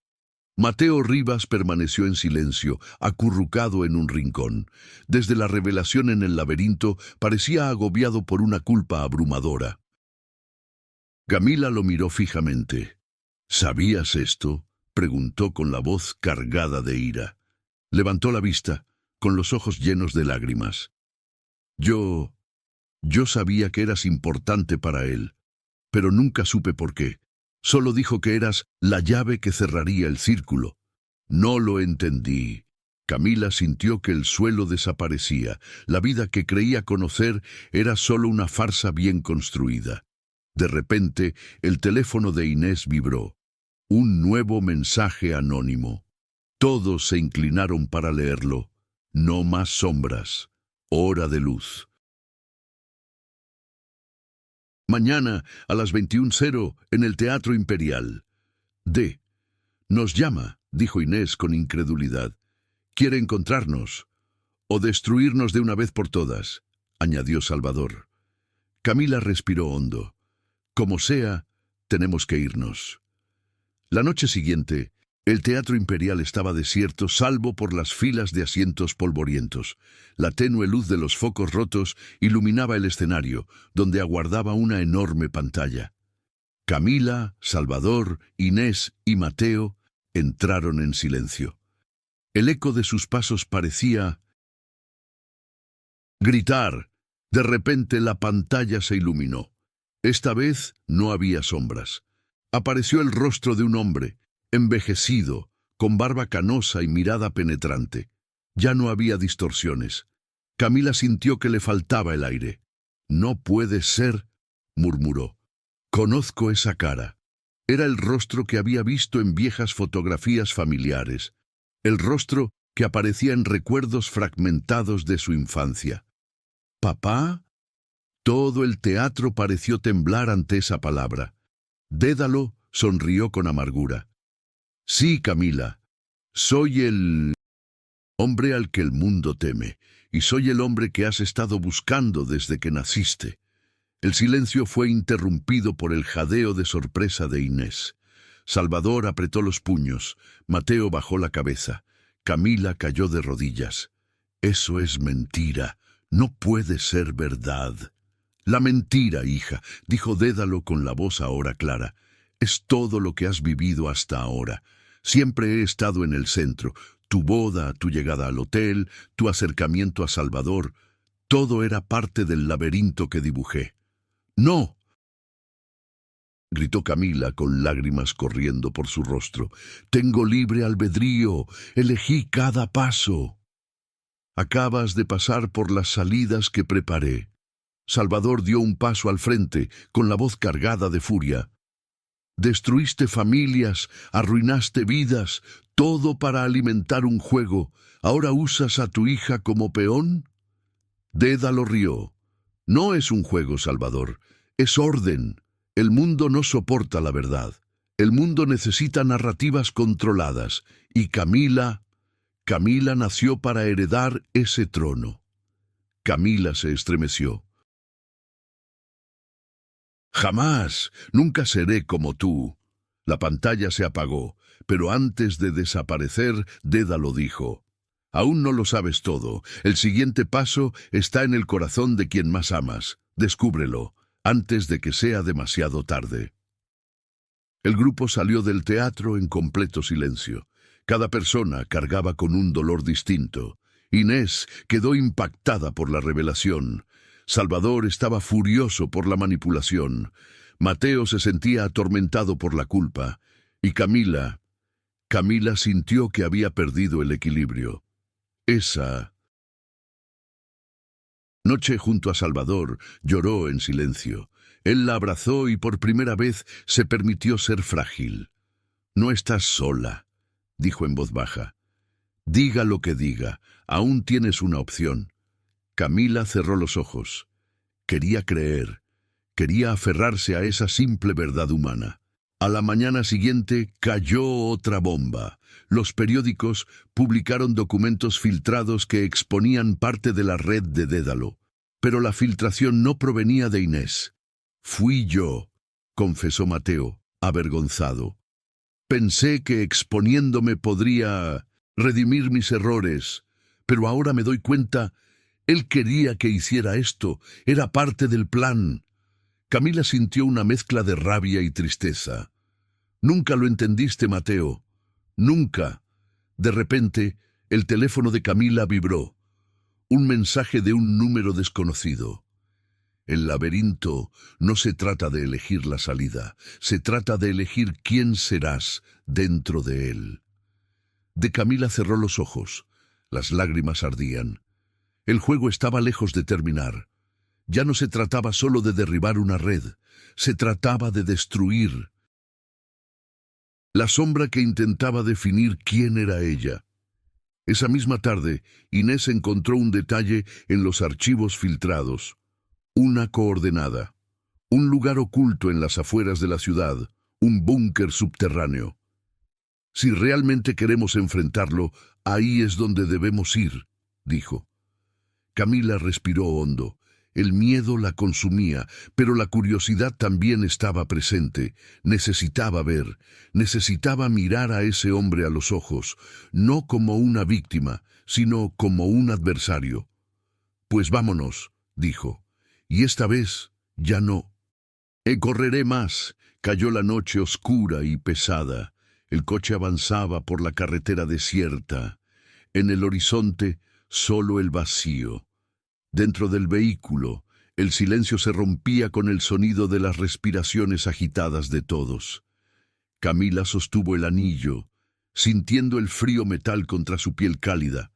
Mateo Rivas permaneció en silencio, acurrucado en un rincón. Desde la revelación en el laberinto, parecía agobiado por una culpa abrumadora. Camila lo miró fijamente. «¿Sabías esto?», preguntó con la voz cargada de ira. Levantó la vista, con los ojos llenos de lágrimas. Yo sabía que eras importante para él, pero nunca supe por qué. Solo dijo que eras la llave que cerraría el círculo. No lo entendí». Camila sintió que el suelo desaparecía. La vida que creía conocer era solo una farsa bien construida. De repente, el teléfono de Inés vibró. Un nuevo mensaje anónimo. Todos se inclinaron para leerlo. «No más sombras. Hora de luz. Mañana a las 21:00 en el Teatro Imperial. D. Nos llama», dijo Inés con incredulidad. «Quiere encontrarnos. O destruirnos de una vez por todas», añadió Salvador. Camila respiró hondo. «Como sea, tenemos que irnos». La noche siguiente, el Teatro Imperial estaba desierto, salvo por las filas de asientos polvorientos. La tenue luz de los focos rotos iluminaba el escenario, donde aguardaba una enorme pantalla. Camila, Salvador, Inés y Mateo entraron en silencio. El eco de sus pasos parecía gritar. De repente la pantalla se iluminó. Esta vez no había sombras. Apareció el rostro de un hombre, envejecido, con barba canosa y mirada penetrante. Ya no había distorsiones. Camila sintió que le faltaba el aire. «No puede ser», murmuró. «Conozco esa cara». Era el rostro que había visto en viejas fotografías familiares. El rostro que aparecía en recuerdos fragmentados de su infancia. «¿Papá?». Todo el teatro pareció temblar ante esa palabra. Dédalo sonrió con amargura. «Sí, Camila. Soy el hombre al que el mundo teme, y soy el hombre que has estado buscando desde que naciste. El silencio fue interrumpido por el jadeo de sorpresa de Inés. Salvador apretó los puños, Mateo bajó la cabeza, Camila cayó de rodillas. Eso es mentira, no puede ser verdad. La mentira, hija, dijo Dédalo con la voz ahora clara, es todo lo que has vivido hasta ahora. Siempre he estado en el centro, tu boda, tu llegada al hotel, tu acercamiento a Salvador, todo era parte del laberinto que dibujé. ¡No!, gritó Camila con lágrimas corriendo por su rostro. Tengo libre albedrío, elegí cada paso. Acabas de pasar por las salidas que preparé. Salvador dio un paso al frente, con la voz cargada de furia. Destruiste familias, arruinaste vidas, todo para alimentar un juego. ¿Ahora usas a tu hija como peón? Dédalo rió. No es un juego, Salvador, es orden. El mundo no soporta la verdad. El mundo necesita narrativas controladas. Y Camila nació para heredar ese trono. Camila se estremeció. Jamás, nunca seré como tú. La pantalla se apagó, pero antes de desaparecer, Dédalo dijo: aún no lo sabes todo. El siguiente paso está en el corazón de quien más amas. Descúbrelo, antes de que sea demasiado tarde. El grupo salió del teatro en completo silencio. Cada persona cargaba con un dolor distinto. Inés quedó impactada por la revelación. Salvador estaba furioso por la manipulación. Mateo se sentía atormentado por la culpa. Y Camila sintió que había perdido el equilibrio. Esa noche junto a Salvador lloró en silencio. Él la abrazó y por primera vez se permitió ser frágil. No estás sola, dijo en voz baja. Diga lo que diga, aún tienes una opción. Camila cerró los ojos. Quería creer, quería aferrarse a esa simple verdad humana. A la mañana siguiente cayó otra bomba. Los periódicos publicaron documentos filtrados que exponían parte de la red de Dédalo. Pero la filtración no provenía de Inés. Fui yo, confesó Mateo, avergonzado. Pensé que exponiéndome podría redimir mis errores, pero ahora me doy cuenta, él quería que hiciera esto, era parte del plan. Camila sintió una mezcla de rabia y tristeza. Nunca lo entendiste, Mateo. Nunca. De repente, el teléfono de Camila vibró. Un mensaje de un número desconocido. El laberinto no se trata de elegir la salida, se trata de elegir quién serás dentro de él. De Camila cerró los ojos. Las lágrimas ardían. El juego estaba lejos de terminar. Ya no se trataba solo de derribar una red, se trataba de destruir la sombra que intentaba definir quién era ella. Esa misma tarde, Inés encontró un detalle en los archivos filtrados. Una coordenada. Un lugar oculto en las afueras de la ciudad. Un búnker subterráneo. Si realmente queremos enfrentarlo, ahí es donde debemos ir, dijo. Camila respiró hondo. El miedo la consumía, pero la curiosidad también estaba presente. Necesitaba ver, necesitaba mirar a ese hombre a los ojos, no como una víctima, sino como un adversario. Pues vámonos, dijo, y esta vez ya no. Correré más. Cayó la noche oscura y pesada. El coche avanzaba por la carretera desierta. En el horizonte, solo el vacío. Dentro del vehículo, el silencio se rompía con el sonido de las respiraciones agitadas de todos. Camila sostuvo el anillo, sintiendo el frío metal contra su piel cálida.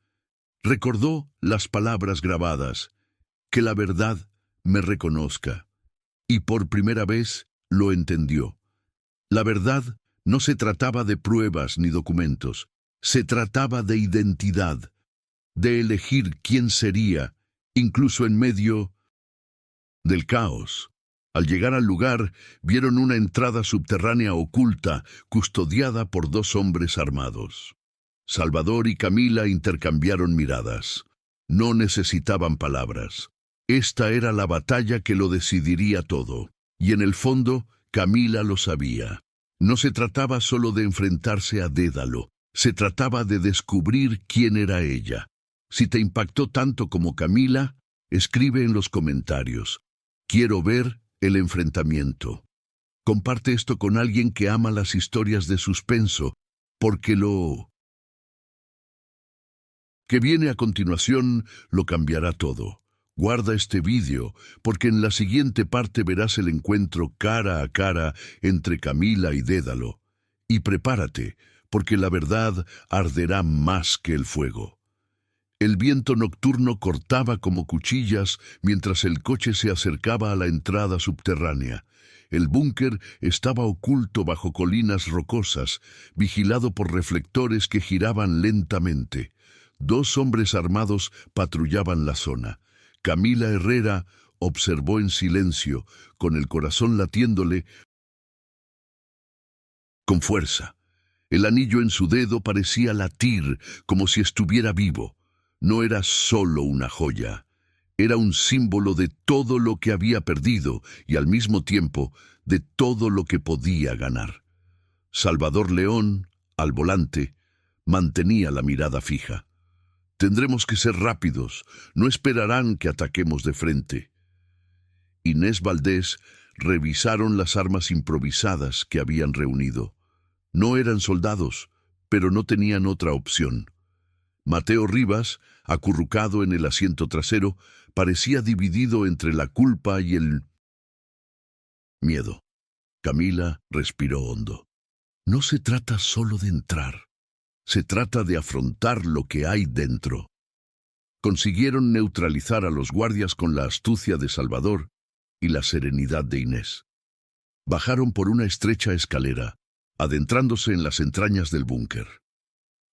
Recordó las palabras grabadas, que la verdad me reconozca. Y por primera vez lo entendió. La verdad no se trataba de pruebas ni documentos, se trataba de identidad, de elegir quién sería, incluso en medio del caos. Al llegar al lugar, vieron una entrada subterránea oculta, custodiada por dos hombres armados. Salvador y Camila intercambiaron miradas. No necesitaban palabras. Esta era la batalla que lo decidiría todo. Y en el fondo, Camila lo sabía. No se trataba solo de enfrentarse a Dédalo. Se trataba de descubrir quién era ella. Si te impactó tanto como Camila, escribe en los comentarios. Quiero ver el enfrentamiento. Comparte esto con alguien que ama las historias de suspenso, porque lo que viene a continuación lo cambiará todo. Guarda este vídeo, porque en la siguiente parte verás el encuentro cara a cara entre Camila y Dédalo. Y prepárate, porque la verdad arderá más que el fuego. El viento nocturno cortaba como cuchillas mientras el coche se acercaba a la entrada subterránea. El búnker estaba oculto bajo colinas rocosas, vigilado por reflectores que giraban lentamente. 2 hombres armados patrullaban la zona. Camila Herrera observó en silencio, con el corazón latiéndole con fuerza. El anillo en su dedo parecía latir como si estuviera vivo. No era solo una joya, era un símbolo de todo lo que había perdido y al mismo tiempo de todo lo que podía ganar. Salvador León, al volante, mantenía la mirada fija. Tendremos que ser rápidos, no esperarán que ataquemos de frente. Inés Valdés revisaron las armas improvisadas que habían reunido. No eran soldados, pero no tenían otra opción. Mateo Rivas, acurrucado en el asiento trasero, parecía dividido entre la culpa y el miedo. Camila respiró hondo. No se trata solo de entrar. Se trata de afrontar lo que hay dentro. Consiguieron neutralizar a los guardias con la astucia de Salvador y la serenidad de Inés. Bajaron por una estrecha escalera, adentrándose en las entrañas del búnker.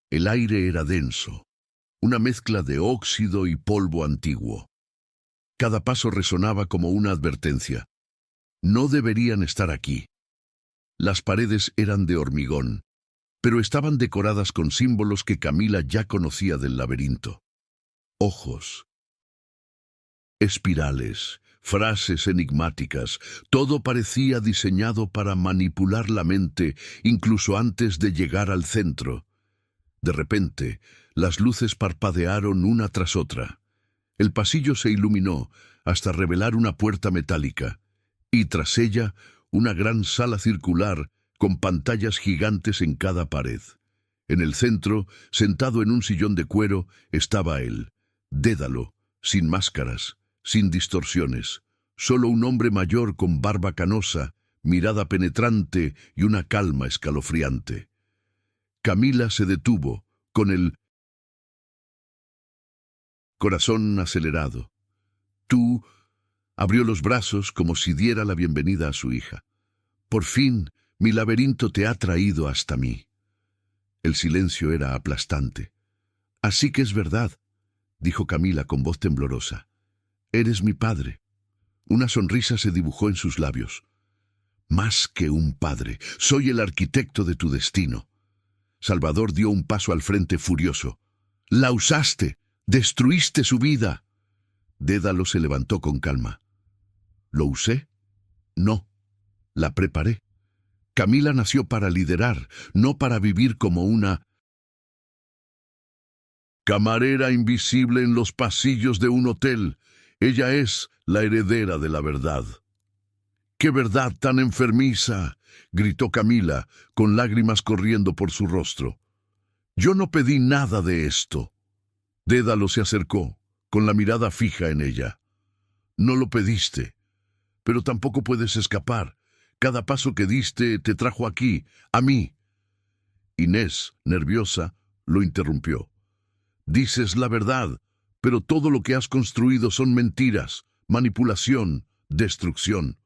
El aire era denso, una mezcla de óxido y polvo antiguo. Cada paso resonaba como una advertencia. No deberían estar aquí. Las paredes eran de hormigón, pero estaban decoradas con símbolos que Camila ya conocía del laberinto. Ojos, espirales, frases enigmáticas, todo parecía diseñado para manipular la mente incluso antes de llegar al centro. De repente, las luces parpadearon una tras otra. El pasillo se iluminó hasta revelar una puerta metálica, y tras ella, una gran sala circular con pantallas gigantes en cada pared. En el centro, sentado en un sillón de cuero, estaba él, Dédalo, sin máscaras, sin distorsiones, solo un hombre mayor con barba canosa, mirada penetrante y una calma escalofriante. Camila se detuvo, con el corazón acelerado. Tú abrió los brazos como si diera la bienvenida a su hija. Por fin, mi laberinto te ha traído hasta mí. El silencio era aplastante. Así que es verdad, dijo Camila con voz temblorosa. Eres mi padre. Una sonrisa se dibujó en sus labios. Más que un padre, soy el arquitecto de tu destino. Salvador dio un paso al frente furioso. La usaste, destruiste su vida. Dédalo se levantó con calma. ¿Lo usé? No, la preparé. Camila nació para liderar, no para vivir como una camarera invisible en los pasillos de un hotel. Ella es la heredera de la verdad. ¡Qué verdad tan enfermiza!, gritó Camila, con lágrimas corriendo por su rostro. Yo no pedí nada de esto. Dédalo se acercó, con la mirada fija en ella. No lo pediste, pero tampoco puedes escapar. Cada paso que diste te trajo aquí, a mí. Inés, nerviosa, lo interrumpió. Dices la verdad, pero todo lo que has construido son mentiras, manipulación, destrucción.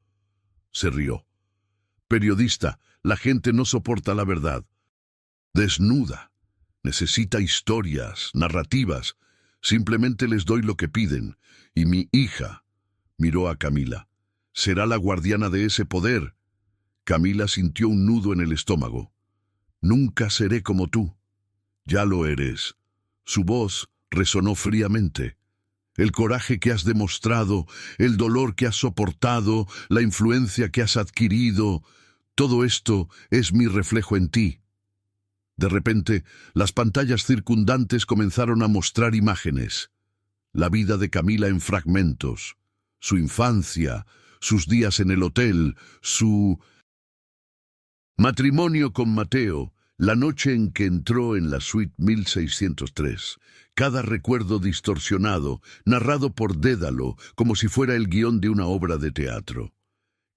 Se rió. Periodista, la gente no soporta la verdad. Desnuda. Necesita historias, narrativas. Simplemente les doy lo que piden. Y mi hija, miró a Camila, será la guardiana de ese poder. Camila sintió un nudo en el estómago. Nunca seré como tú. Ya lo eres. Su voz resonó fríamente. El coraje que has demostrado, el dolor que has soportado, la influencia que has adquirido, todo esto es mi reflejo en ti. De repente, las pantallas circundantes comenzaron a mostrar imágenes. La vida de Camila en fragmentos, su infancia, sus días en el hotel, su matrimonio con Mateo, la noche en que entró en la suite 1603. Cada recuerdo distorsionado, narrado por Dédalo, como si fuera el guión de una obra de teatro.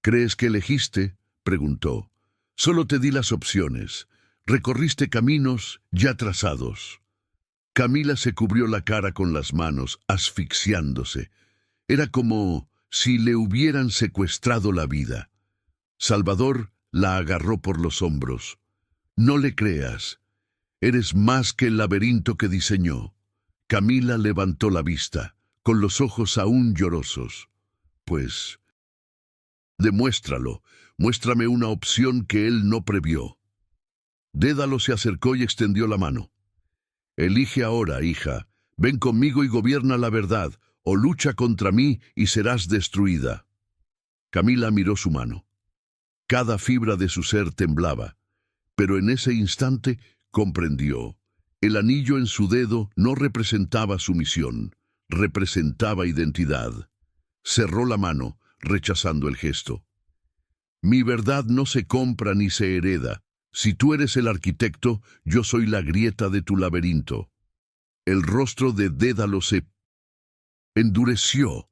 ¿Crees que elegiste?, preguntó. Solo te di las opciones. Recorriste caminos ya trazados. Camila se cubrió la cara con las manos, asfixiándose. Era como si le hubieran secuestrado la vida. Salvador la agarró por los hombros. No le creas. Eres más que el laberinto que diseñó. Camila levantó la vista, con los ojos aún llorosos. Pues, demuéstralo. Muéstrame una opción que él no previó. Dédalo se acercó y extendió la mano. Elige ahora, hija. Ven conmigo y gobierna la verdad, o lucha contra mí y serás destruida. Camila miró su mano. Cada fibra de su ser temblaba, pero en ese instante comprendió. El anillo en su dedo no representaba sumisión, representaba identidad. Cerró la mano, rechazando el gesto. Mi verdad no se compra ni se hereda. Si tú eres el arquitecto, yo soy la grieta de tu laberinto. El rostro de Dédalo se endureció.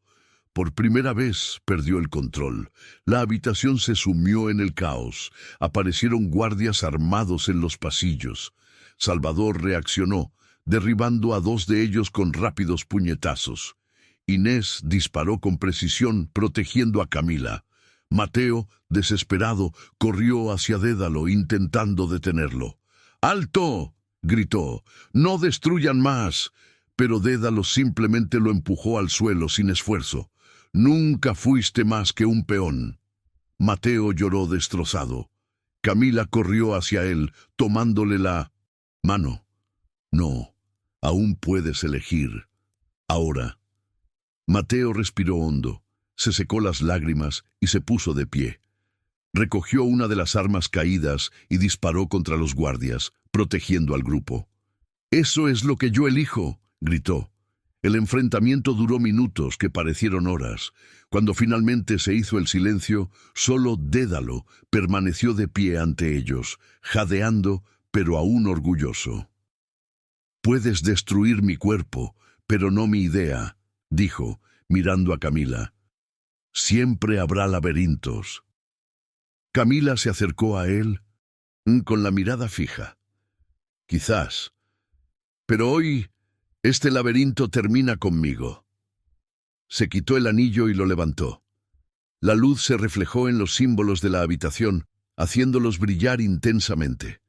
Por primera vez perdió el control. La habitación se sumió en el caos. Aparecieron guardias armados en los pasillos. Salvador reaccionó, derribando a 2 de ellos con rápidos puñetazos. Inés disparó con precisión, protegiendo a Camila. Mateo, desesperado, corrió hacia Dédalo, intentando detenerlo. ¡Alto!, gritó. ¡No destruyan más! Pero Dédalo simplemente lo empujó al suelo sin esfuerzo. Nunca fuiste más que un peón. Mateo lloró destrozado. Camila corrió hacia él, tomándole la mano. No, aún puedes elegir. Ahora. Mateo respiró hondo, se secó las lágrimas y se puso de pie. Recogió una de las armas caídas y disparó contra los guardias, protegiendo al grupo. «¡Eso es lo que yo elijo!», gritó. El enfrentamiento duró minutos que parecieron horas. Cuando finalmente se hizo el silencio, solo Dédalo permaneció de pie ante ellos, jadeando, pero aún orgulloso. «Puedes destruir mi cuerpo, pero no mi idea», dijo, mirando a Camila. «Siempre habrá laberintos». Camila se acercó a él, con la mirada fija. «Quizás. Pero hoy este laberinto termina conmigo». Se quitó el anillo y lo levantó. La luz se reflejó en los símbolos de la habitación, haciéndolos brillar intensamente.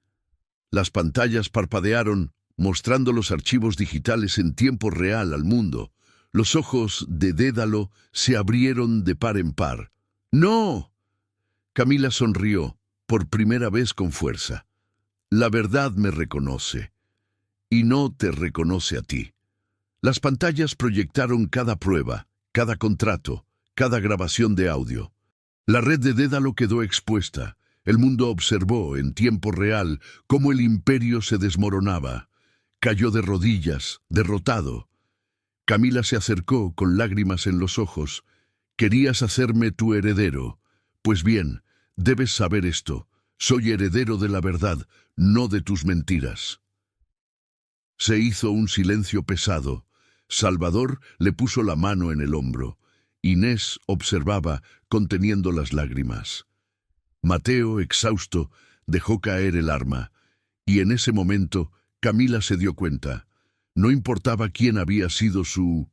Las pantallas parpadearon, mostrando los archivos digitales en tiempo real al mundo. Los ojos de Dédalo se abrieron de par en par. «¡No!». Camila sonrió, por primera vez con fuerza. «La verdad me reconoce, y no te reconoce a ti». Las pantallas proyectaron cada prueba, cada contrato, cada grabación de audio. La red de Dédalo quedó expuesta. El mundo observó, en tiempo real, cómo el imperio se desmoronaba. Cayó de rodillas, derrotado. Camila se acercó con lágrimas en los ojos. «Querías hacerme tu heredero. Pues bien, debes saber esto. Soy heredero de la verdad, no de tus mentiras». Se hizo un silencio pesado. Salvador le puso la mano en el hombro. Inés observaba, conteniendo las lágrimas. Mateo, exhausto, dejó caer el arma. Y en ese momento, Camila se dio cuenta. No importaba quién había sido su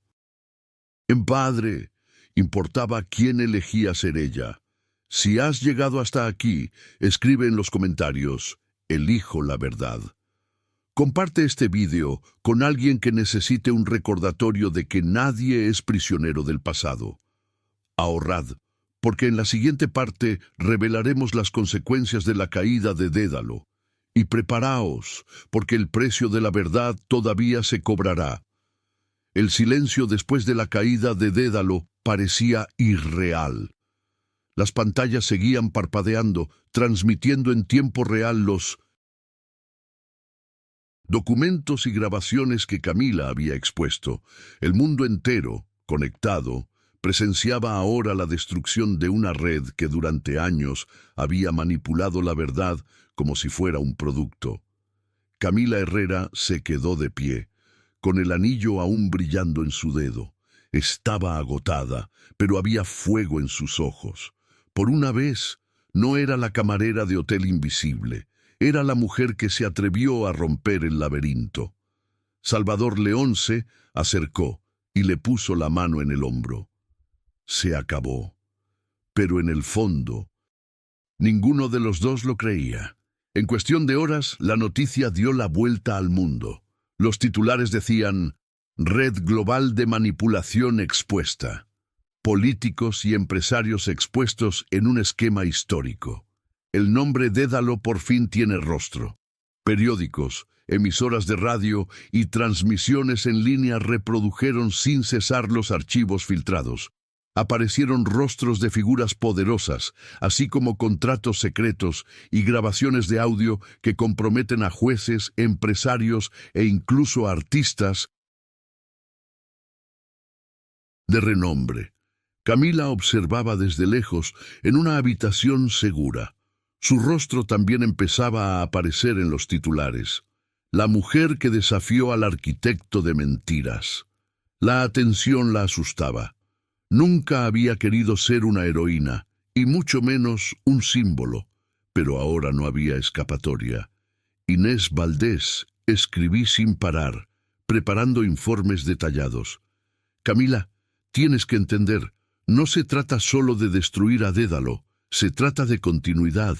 padre, importaba quién elegía ser ella. Si has llegado hasta aquí, escribe en los comentarios, «Elijo la verdad». Comparte este vídeo con alguien que necesite un recordatorio de que nadie es prisionero del pasado. Ahorrad, porque en la siguiente parte revelaremos las consecuencias de la caída de Dédalo. y preparaos, porque el precio de la verdad todavía se cobrará. El silencio después de la caída de Dédalo parecía irreal. Las pantallas seguían parpadeando, transmitiendo en tiempo real los documentos y grabaciones que Camila había expuesto. El mundo entero, conectado, presenciaba ahora la destrucción de una red que durante años había manipulado la verdad como si fuera un producto. Camila Herrera se quedó de pie, con el anillo aún brillando en su dedo. Estaba agotada, pero había fuego en sus ojos. Por una vez, no era la camarera de Hotel Invisible, era la mujer que se atrevió a romper el laberinto. Salvador León se acercó y le puso la mano en el hombro. Se acabó. Pero en el fondo, ninguno de los dos lo creía. En cuestión de horas, la noticia dio la vuelta al mundo. Los titulares decían: Red Global de Manipulación expuesta. Políticos y empresarios expuestos en un esquema histórico. El nombre Dédalo por fin tiene rostro. Periódicos, emisoras de radio y transmisiones en línea reprodujeron sin cesar los archivos filtrados. Aparecieron rostros de figuras poderosas, así como contratos secretos y grabaciones de audio que comprometen a jueces, empresarios e incluso artistas de renombre. Camila observaba desde lejos, en una habitación segura. Su rostro también empezaba a aparecer en los titulares. La mujer que desafió al arquitecto de mentiras. La atención la asustaba. Nunca había querido ser una heroína, y mucho menos un símbolo, pero ahora no había escapatoria. Inés Valdés, escribí sin parar, preparando informes detallados. Camila, tienes que entender, no se trata solo de destruir a Dédalo, se trata de continuidad.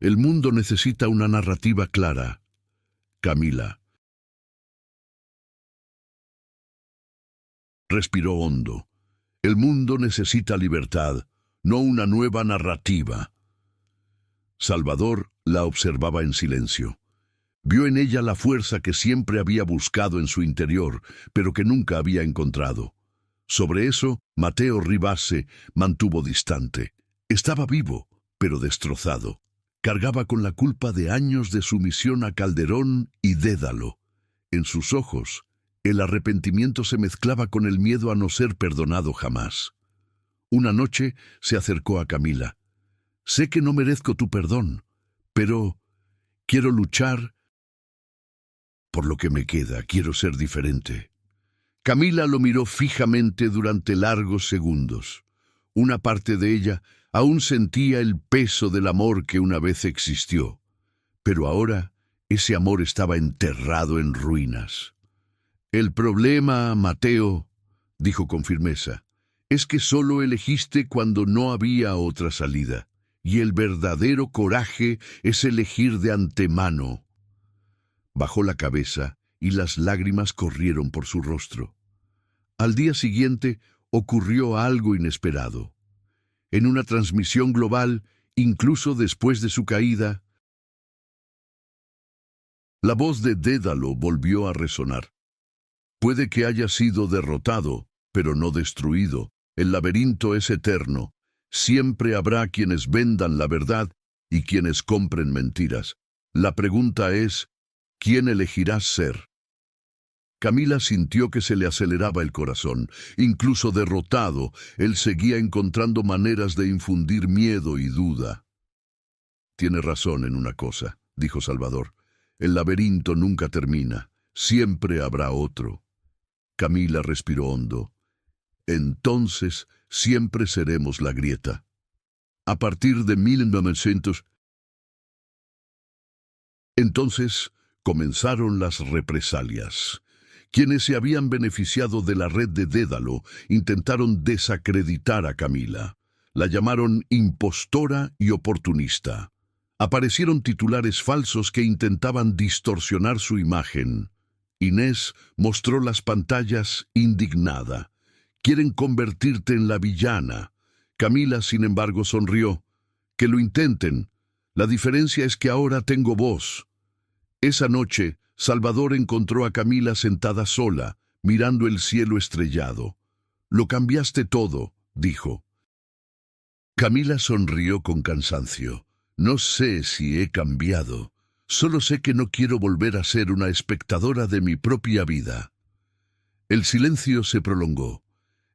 El mundo necesita una narrativa clara. Camila. Respiró hondo. El mundo necesita libertad, no una nueva narrativa. Salvador la observaba en silencio. Vio en ella la fuerza que siempre había buscado en su interior, pero que nunca había encontrado. Sobre eso, Mateo Ribase mantuvo distante. Estaba vivo, pero destrozado. Cargaba con la culpa de años de sumisión a Calderón y Dédalo. En sus ojos, el arrepentimiento se mezclaba con el miedo a no ser perdonado jamás. Una noche se acercó a Camila. Sé que no merezco tu perdón, pero quiero luchar por lo que me queda, quiero ser diferente. Camila lo miró fijamente durante largos segundos. Una parte de ella aún sentía el peso del amor que una vez existió, pero ahora ese amor estaba enterrado en ruinas. El problema, Mateo, dijo con firmeza, es que solo elegiste cuando no había otra salida, y el verdadero coraje es elegir de antemano. Bajó la cabeza y las lágrimas corrieron por su rostro. Al día siguiente ocurrió algo inesperado. En una transmisión global, incluso después de su caída, la voz de Dédalo volvió a resonar. Puede que haya sido derrotado, pero no destruido. El laberinto es eterno. Siempre habrá quienes vendan la verdad y quienes compren mentiras. La pregunta es, ¿quién elegirás ser? Camila sintió que se le aceleraba el corazón. Incluso derrotado, él seguía encontrando maneras de infundir miedo y duda. Tiene razón en una cosa, dijo Salvador. El laberinto nunca termina. Siempre habrá otro. Camila respiró hondo. Entonces, siempre seremos la grieta. A partir de 1900... Entonces, comenzaron las represalias. Quienes se habían beneficiado de la red de Dédalo intentaron desacreditar a Camila. La llamaron impostora y oportunista. Aparecieron titulares falsos que intentaban distorsionar su imagen. Inés mostró las pantallas indignada. Quieren convertirte en la villana. Camila, sin embargo, sonrió. Que lo intenten. La diferencia es que ahora tengo voz. Esa noche, Salvador encontró a Camila sentada sola, mirando el cielo estrellado. «Lo cambiaste todo», dijo. Camila sonrió con cansancio. «No sé si he cambiado. Solo sé que no quiero volver a ser una espectadora de mi propia vida». El silencio se prolongó.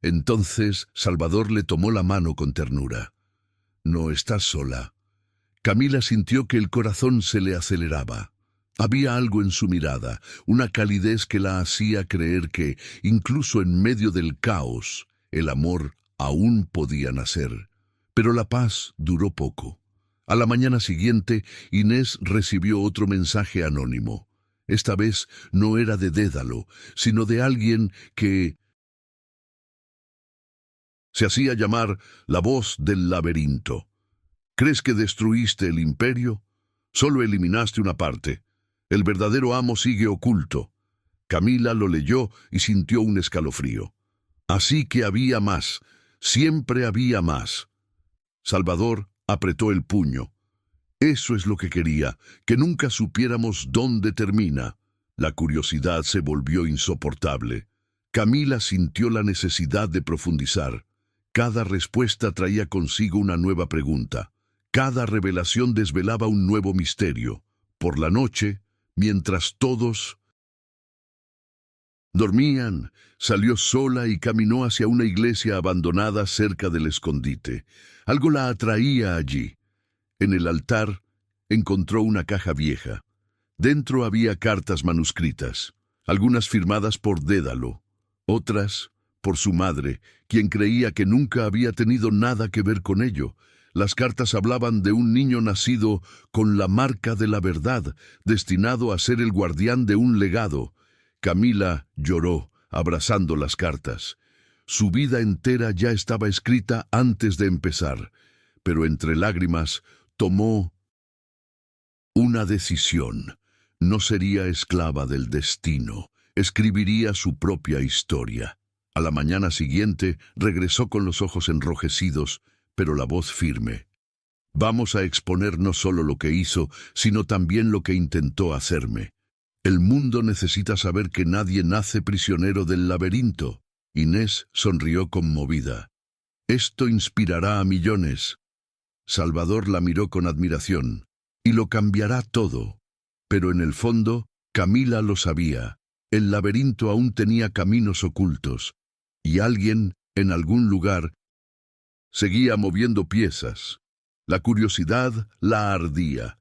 Entonces Salvador le tomó la mano con ternura. «No estás sola». Camila sintió que el corazón se le aceleraba. Había algo en su mirada, una calidez que la hacía creer que, incluso en medio del caos, el amor aún podía nacer. Pero la paz duró poco. A la mañana siguiente, Inés recibió otro mensaje anónimo. Esta vez no era de Dédalo, sino de alguien que se hacía llamar la voz del laberinto. ¿Crees que destruiste el imperio? Solo eliminaste una parte. El verdadero amo sigue oculto. Camila lo leyó y sintió un escalofrío. Así que había más. Siempre había más. Salvador apretó el puño. Eso es lo que quería, que nunca supiéramos dónde termina. La curiosidad se volvió insoportable. Camila sintió la necesidad de profundizar. Cada respuesta traía consigo una nueva pregunta. Cada revelación desvelaba un nuevo misterio. Por la noche, mientras todos dormían, salió sola y caminó hacia una iglesia abandonada cerca del escondite. Algo la atraía allí. En el altar encontró una caja vieja. Dentro había cartas manuscritas, algunas firmadas por Dédalo, otras por su madre, quien creía que nunca había tenido nada que ver con ello. Las cartas hablaban de un niño nacido con la marca de la verdad, destinado a ser el guardián de un legado. Camila lloró, abrazando las cartas. Su vida entera ya estaba escrita antes de empezar, pero entre lágrimas tomó una decisión. No sería esclava del destino, escribiría su propia historia. A la mañana siguiente regresó con los ojos enrojecidos, pero la voz firme. Vamos a exponer no solo lo que hizo, sino también lo que intentó hacerme. El mundo necesita saber que nadie nace prisionero del laberinto. Inés sonrió conmovida. Esto inspirará a millones. Salvador la miró con admiración. Y lo cambiará todo. Pero en el fondo, Camila lo sabía. El laberinto aún tenía caminos ocultos. Y alguien, en algún lugar, seguía moviendo piezas. La curiosidad la ardía.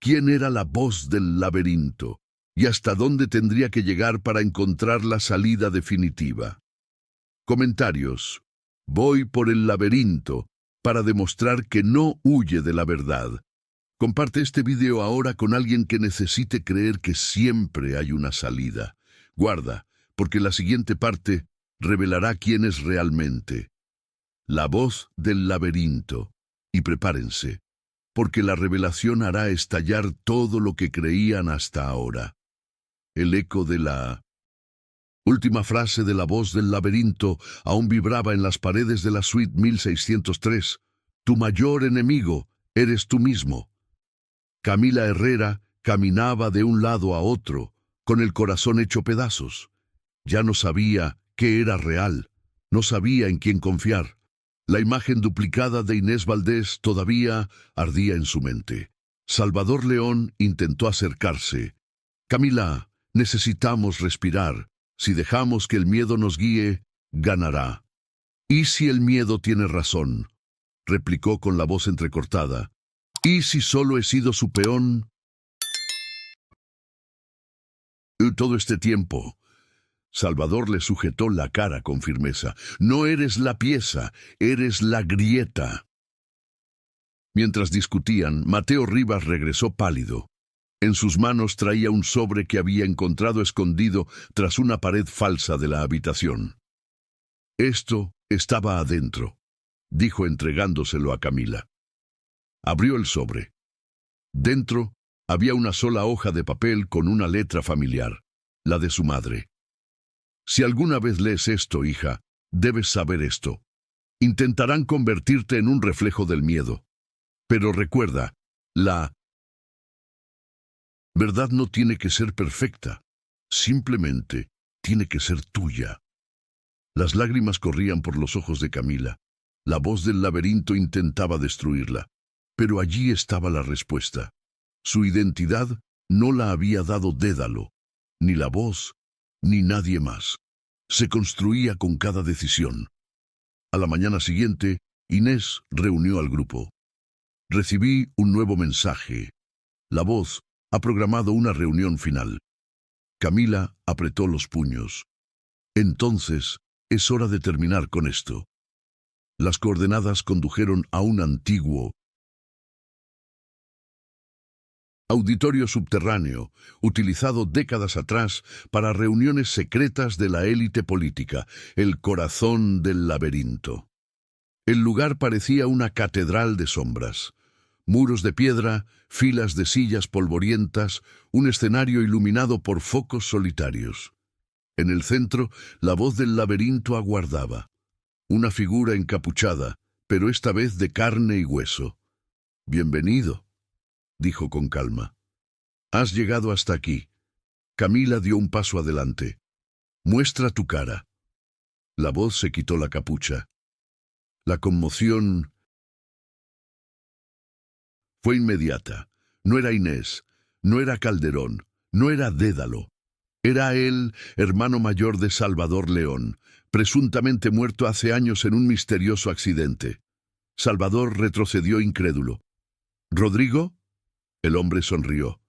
¿Quién era la voz del laberinto? ¿Y hasta dónde tendría que llegar para encontrar la salida definitiva? Comentarios. Voy por el laberinto para demostrar que no huye de la verdad. Comparte este video ahora con alguien que necesite creer que siempre hay una salida. Guarda, porque la siguiente parte revelará quién es realmente. La voz del laberinto. Y prepárense, porque la revelación hará estallar todo lo que creían hasta ahora. El eco de la última frase de la voz del laberinto aún vibraba en las paredes de la suite 1603. Tu mayor enemigo eres tú mismo. Camila Herrera caminaba de un lado a otro, con el corazón hecho pedazos. Ya no sabía qué era real, no sabía en quién confiar. La imagen duplicada de Inés Valdés todavía ardía en su mente. Salvador León intentó acercarse. Camila, necesitamos respirar. Si dejamos que el miedo nos guíe, ganará. ¿Y si el miedo tiene razón?, replicó con la voz entrecortada. ¿Y si solo he sido su peón? Todo este tiempo. Salvador le sujetó la cara con firmeza. No eres la pieza, eres la grieta. Mientras discutían, Mateo Rivas regresó pálido. En sus manos traía un sobre que había encontrado escondido tras una pared falsa de la habitación. Esto estaba adentro, dijo entregándoselo a Camila. Abrió el sobre. Dentro había una sola hoja de papel con una letra familiar, la de su madre. Si alguna vez lees esto, hija, debes saber esto. Intentarán convertirte en un reflejo del miedo. Pero recuerda, la verdad no tiene que ser perfecta, simplemente tiene que ser tuya. Las lágrimas corrían por los ojos de Camila. La voz del laberinto intentaba destruirla, pero allí estaba la respuesta. Su identidad no la había dado Dédalo, ni la voz, ni nadie más. Se construía con cada decisión. A la mañana siguiente, Inés reunió al grupo. Recibí un nuevo mensaje. La voz ha programado una reunión final. Camila apretó los puños. Entonces, es hora de terminar con esto. Las coordenadas condujeron a un antiguo auditorio subterráneo, utilizado décadas atrás para reuniones secretas de la élite política, el corazón del laberinto. El lugar parecía una catedral de sombras. Muros de piedra, filas de sillas polvorientas, un escenario iluminado por focos solitarios. En el centro, la voz del laberinto aguardaba. Una figura encapuchada, pero esta vez de carne y hueso. «Bienvenido», dijo con calma. «Has llegado hasta aquí». Camila dio un paso adelante. «Muestra tu cara». La voz se quitó la capucha. La conmoción fue inmediata. No era Inés, no era Calderón, no era Dédalo. Era él, hermano mayor de Salvador León, presuntamente muerto hace años en un misterioso accidente. Salvador retrocedió incrédulo. «¿Rodrigo?» El hombre sonrió.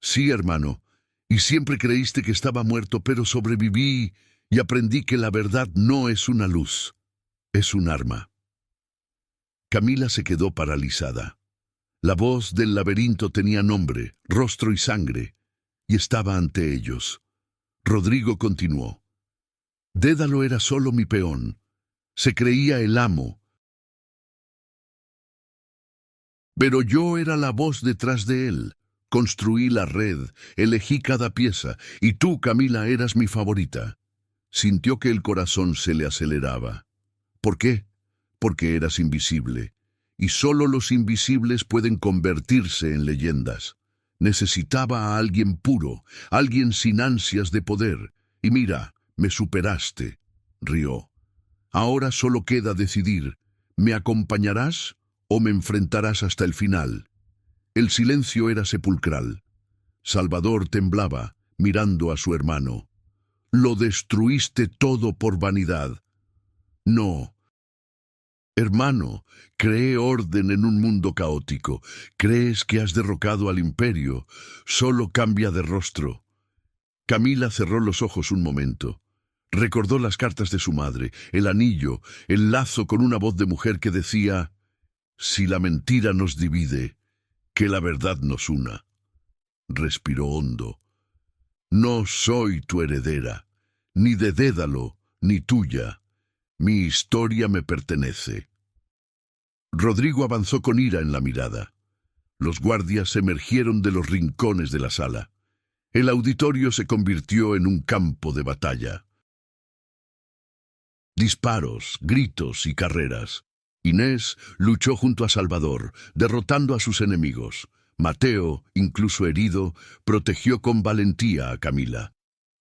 «Sí, hermano, y siempre creíste que estaba muerto, pero sobreviví y aprendí que la verdad no es una luz, es un arma». Camila se quedó paralizada. La voz del laberinto tenía nombre, rostro y sangre, y estaba ante ellos. Rodrigo continuó. «Dédalo era solo mi peón. Se creía el amo. Pero yo era la voz detrás de él. Construí la red, elegí cada pieza, y tú, Camila, eras mi favorita». Sintió que el corazón se le aceleraba. ¿Por qué? Porque eras invisible. Y solo los invisibles pueden convertirse en leyendas. Necesitaba a alguien puro, alguien sin ansias de poder. Y mira, me superaste, rió. Ahora solo queda decidir, ¿me acompañarás o me enfrentarás hasta el final? El silencio era sepulcral. Salvador temblaba, mirando a su hermano. «Lo destruiste todo por vanidad». «No. Hermano, creé orden en un mundo caótico. Crees que has derrocado al imperio. Solo cambia de rostro». Camila cerró los ojos un momento. Recordó las cartas de su madre, el anillo, el lazo con una voz de mujer que decía: «Si la mentira nos divide, que la verdad nos una». Respiró hondo. «No soy tu heredera, ni de Dédalo, ni tuya. Mi historia me pertenece». Rodrigo avanzó con ira en la mirada. Los guardias emergieron de los rincones de la sala. El auditorio se convirtió en un campo de batalla. Disparos, gritos y carreras. Inés luchó junto a Salvador, derrotando a sus enemigos. Mateo, incluso herido, protegió con valentía a Camila.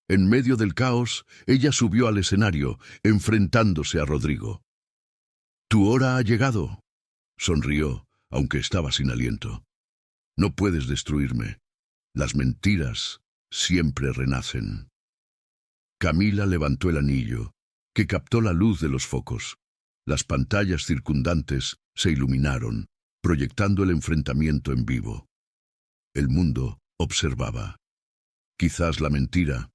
En medio del caos, ella subió al escenario, enfrentándose a Rodrigo. «Tu hora ha llegado», sonrió, aunque estaba sin aliento. «No puedes destruirme. Las mentiras siempre renacen». Camila levantó el anillo, que captó la luz de los focos. Las pantallas circundantes se iluminaron, proyectando el enfrentamiento en vivo. El mundo observaba. Quizás la mentira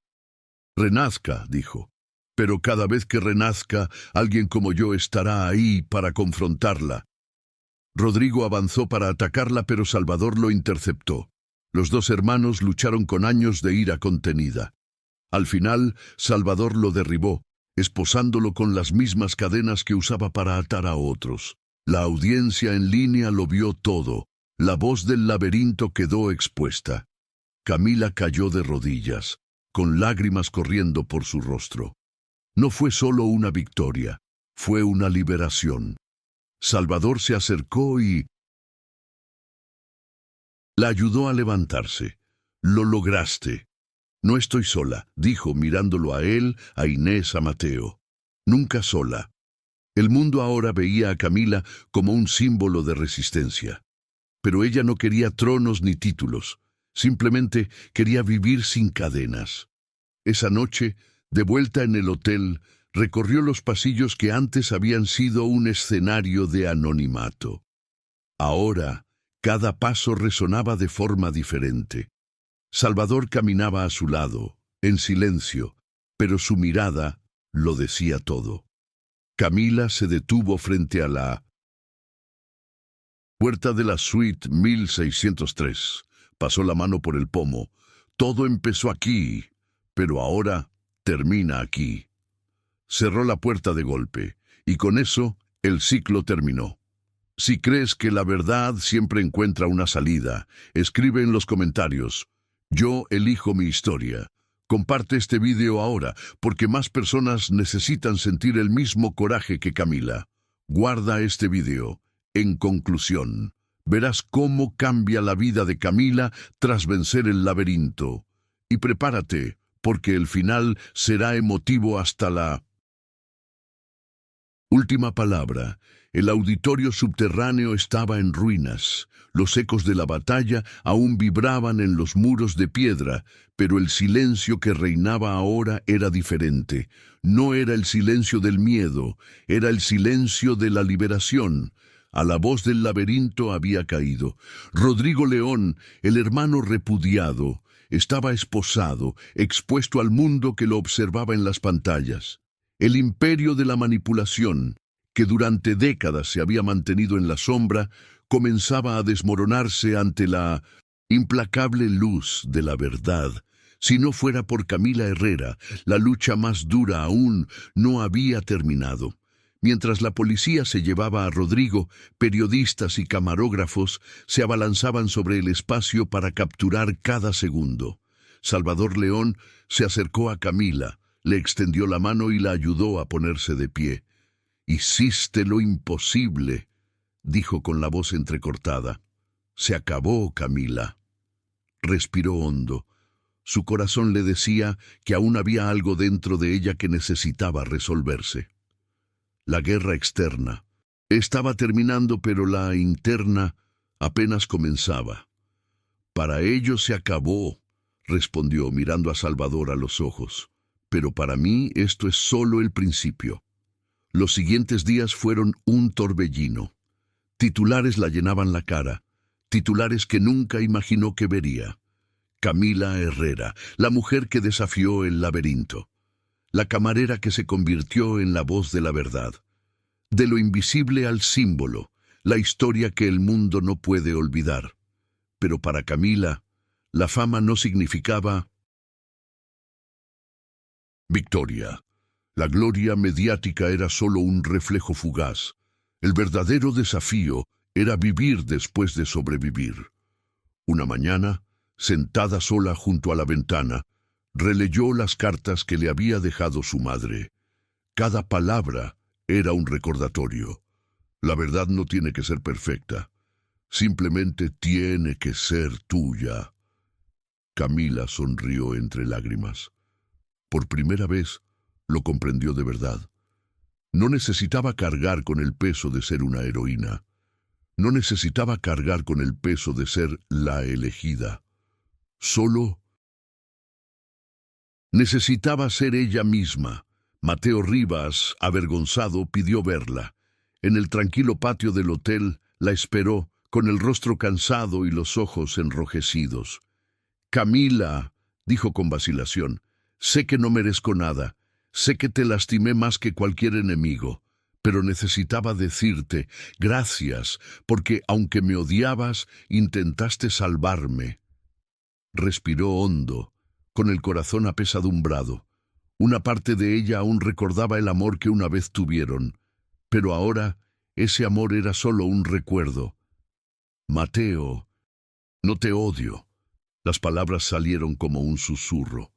renazca, dijo, pero cada vez que renazca, alguien como yo estará ahí para confrontarla. Rodrigo avanzó para atacarla, pero Salvador lo interceptó. Los dos hermanos lucharon con años de ira contenida. Al final, Salvador lo derribó, esposándolo con las mismas cadenas que usaba para atar a otros. La audiencia en línea lo vio todo. La voz del laberinto quedó expuesta. Camila cayó de rodillas, con lágrimas corriendo por su rostro. No fue solo una victoria, fue una liberación. Salvador se acercó y la ayudó a levantarse. Lo lograste. No estoy sola, dijo mirándolo a él, a Inés, a Mateo. Nunca sola. El mundo ahora veía a Camila como un símbolo de resistencia. Pero ella no quería tronos ni títulos. Simplemente quería vivir sin cadenas. Esa noche, de vuelta en el hotel, recorrió los pasillos que antes habían sido un escenario de anonimato. Ahora, cada paso resonaba de forma diferente. Salvador caminaba a su lado, en silencio, pero su mirada lo decía todo. Camila se detuvo frente a la puerta de la suite 1603. Pasó la mano por el pomo. Todo empezó aquí, pero ahora termina aquí. Cerró la puerta de golpe, y con eso el ciclo terminó. Si crees que la verdad siempre encuentra una salida, escribe en los comentarios. Yo elijo mi historia. Comparte este video ahora, porque más personas necesitan sentir el mismo coraje que Camila. Guarda este video. En conclusión, verás cómo cambia la vida de Camila tras vencer el laberinto. Y prepárate, porque el final será emotivo hasta la última palabra. El auditorio subterráneo estaba en ruinas. Los ecos de la batalla aún vibraban en los muros de piedra, pero el silencio que reinaba ahora era diferente. No era el silencio del miedo, era el silencio de la liberación. A la voz del laberinto había caído. Rodrigo León, el hermano repudiado, estaba esposado, expuesto al mundo que lo observaba en las pantallas. El imperio de la manipulación, que durante décadas se había mantenido en la sombra, comenzaba a desmoronarse ante la implacable luz de la verdad. Si no fuera por Camila Herrera, la lucha más dura aún no había terminado. Mientras la policía se llevaba a Rodrigo, periodistas y camarógrafos se abalanzaban sobre el espacio para capturar cada segundo. Salvador León se acercó a Camila, le extendió la mano y la ayudó a ponerse de pie. «Hiciste lo imposible», dijo con la voz entrecortada. «Se acabó, Camila». Respiró hondo. Su corazón le decía que aún había algo dentro de ella que necesitaba resolverse. La guerra externa estaba terminando, pero la interna apenas comenzaba. «Para ellos se acabó», respondió mirando a Salvador a los ojos. «Pero para mí esto es solo el principio». Los siguientes días fueron un torbellino. Titulares la llenaban la cara, titulares que nunca imaginó que vería. Camila Herrera, la mujer que desafió el laberinto. La camarera que se convirtió en la voz de la verdad. De lo invisible al símbolo, la historia que el mundo no puede olvidar. Pero para Camila, la fama no significaba victoria. La gloria mediática era solo un reflejo fugaz. El verdadero desafío era vivir después de sobrevivir. Una mañana, sentada sola junto a la ventana, releyó las cartas que le había dejado su madre. Cada palabra era un recordatorio. La verdad no tiene que ser perfecta. Simplemente tiene que ser tuya. Camila sonrió entre lágrimas. Por primera vez, lo comprendió de verdad. No necesitaba cargar con el peso de ser una heroína. No necesitaba cargar con el peso de ser la elegida. Solo necesitaba ser ella misma. Mateo Rivas, avergonzado, pidió verla. En el tranquilo patio del hotel la esperó, con el rostro cansado y los ojos enrojecidos. «Camila», dijo con vacilación, «sé que no merezco nada. Sé que te lastimé más que cualquier enemigo, pero necesitaba decirte gracias, porque aunque me odiabas, intentaste salvarme». Respiró hondo, con el corazón apesadumbrado. Una parte de ella aún recordaba el amor que una vez tuvieron, pero ahora ese amor era solo un recuerdo. «Mateo, no te odio». Las palabras salieron como un susurro.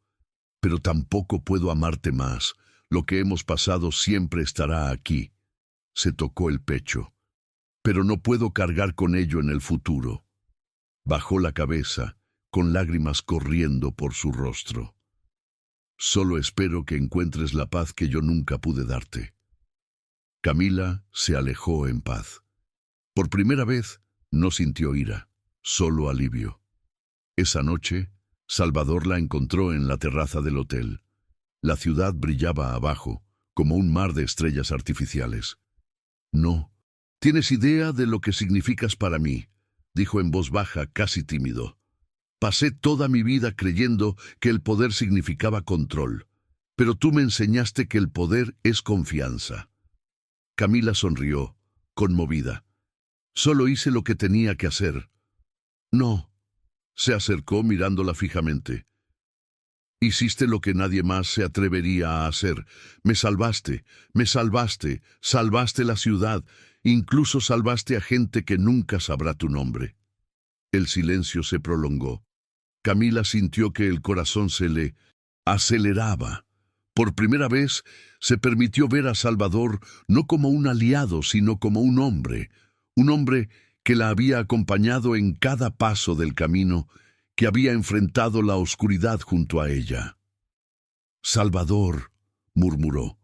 «Pero tampoco puedo amarte más. Lo que hemos pasado siempre estará aquí». Se tocó el pecho. «Pero no puedo cargar con ello en el futuro». Bajó la cabeza, con lágrimas corriendo por su rostro. Solo espero que encuentres la paz que yo nunca pude darte. Camila se alejó en paz. Por primera vez no sintió ira, solo alivio. Esa noche, Salvador la encontró en la terraza del hotel. La ciudad brillaba abajo, como un mar de estrellas artificiales. «No, tienes idea de lo que significas para mí», dijo en voz baja, casi tímido. «Pasé toda mi vida creyendo que el poder significaba control, pero tú me enseñaste que el poder es confianza». Camila sonrió, conmovida. «Solo hice lo que tenía que hacer». «No», se acercó mirándola fijamente. «Hiciste lo que nadie más se atrevería a hacer. Me salvaste, salvaste la ciudad, incluso salvaste a gente que nunca sabrá tu nombre». El silencio se prolongó. Camila sintió que el corazón se le aceleraba. Por primera vez se permitió ver a Salvador no como un aliado, sino como un hombre que la había acompañado en cada paso del camino, que había enfrentado la oscuridad junto a ella. «Salvador», murmuró,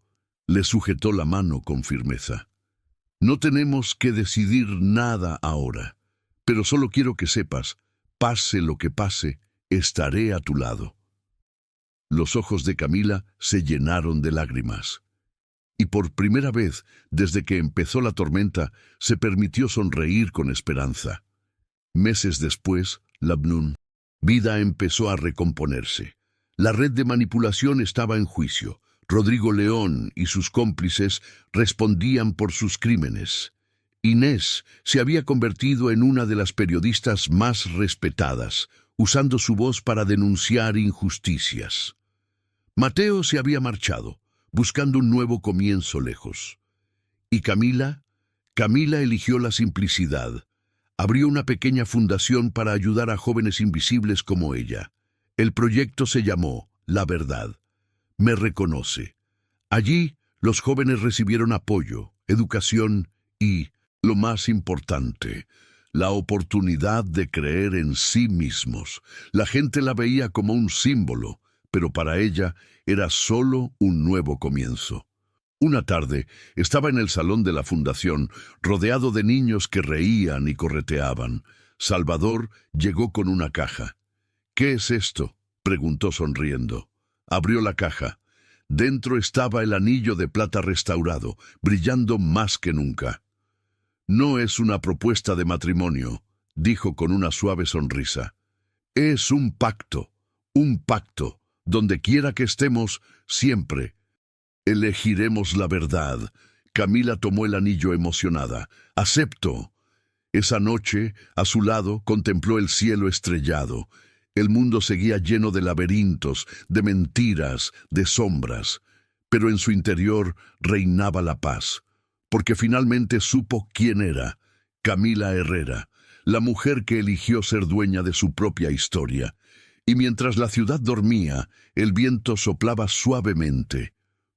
le sujetó la mano con firmeza. «No tenemos que decidir nada ahora, pero solo quiero que sepas, pase lo que pase, estaré a tu lado». Los ojos de Camila se llenaron de lágrimas. Y por primera vez, desde que empezó la tormenta, se permitió sonreír con esperanza. Meses después, la vida empezó a recomponerse. La red de manipulación estaba en juicio. Rodrigo León y sus cómplices respondían por sus crímenes. Inés se había convertido en una de las periodistas más respetadas, usando su voz para denunciar injusticias. Mateo se había marchado, buscando un nuevo comienzo lejos. Y Camila eligió la simplicidad. Abrió una pequeña fundación para ayudar a jóvenes invisibles como ella. El proyecto se llamó La Verdad. Me reconoce. Allí, los jóvenes recibieron apoyo, educación y, lo más importante, la oportunidad de creer en sí mismos. La gente la veía como un símbolo, pero para ella era solo un nuevo comienzo. Una tarde estaba en el salón de la fundación, rodeado de niños que reían y correteaban. Salvador llegó con una caja. «¿Qué es esto?», preguntó sonriendo. Abrió la caja. Dentro estaba el anillo de plata restaurado, brillando más que nunca. «No es una propuesta de matrimonio», dijo con una suave sonrisa. «Es un pacto, donde quiera que estemos, siempre elegiremos la verdad». Camila tomó el anillo emocionada. «Acepto». Esa noche, a su lado, contempló el cielo estrellado. El mundo seguía lleno de laberintos, de mentiras, de sombras, pero en su interior reinaba la paz, porque finalmente supo quién era: Camila Herrera, la mujer que eligió ser dueña de su propia historia. Y mientras la ciudad dormía, el viento soplaba suavemente,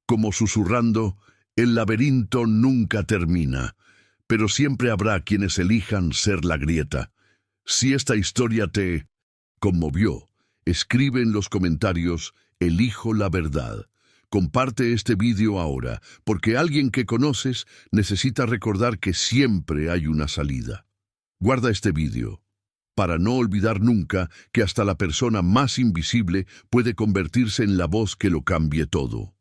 como susurrando: «El laberinto nunca termina, pero siempre habrá quienes elijan ser la grieta». Si esta historia te conmovió, escribe en los comentarios: «Elijo la verdad». Comparte este vídeo ahora, porque alguien que conoces necesita recordar que siempre hay una salida. Guarda este vídeo, para no olvidar nunca que hasta la persona más invisible puede convertirse en la voz que lo cambie todo.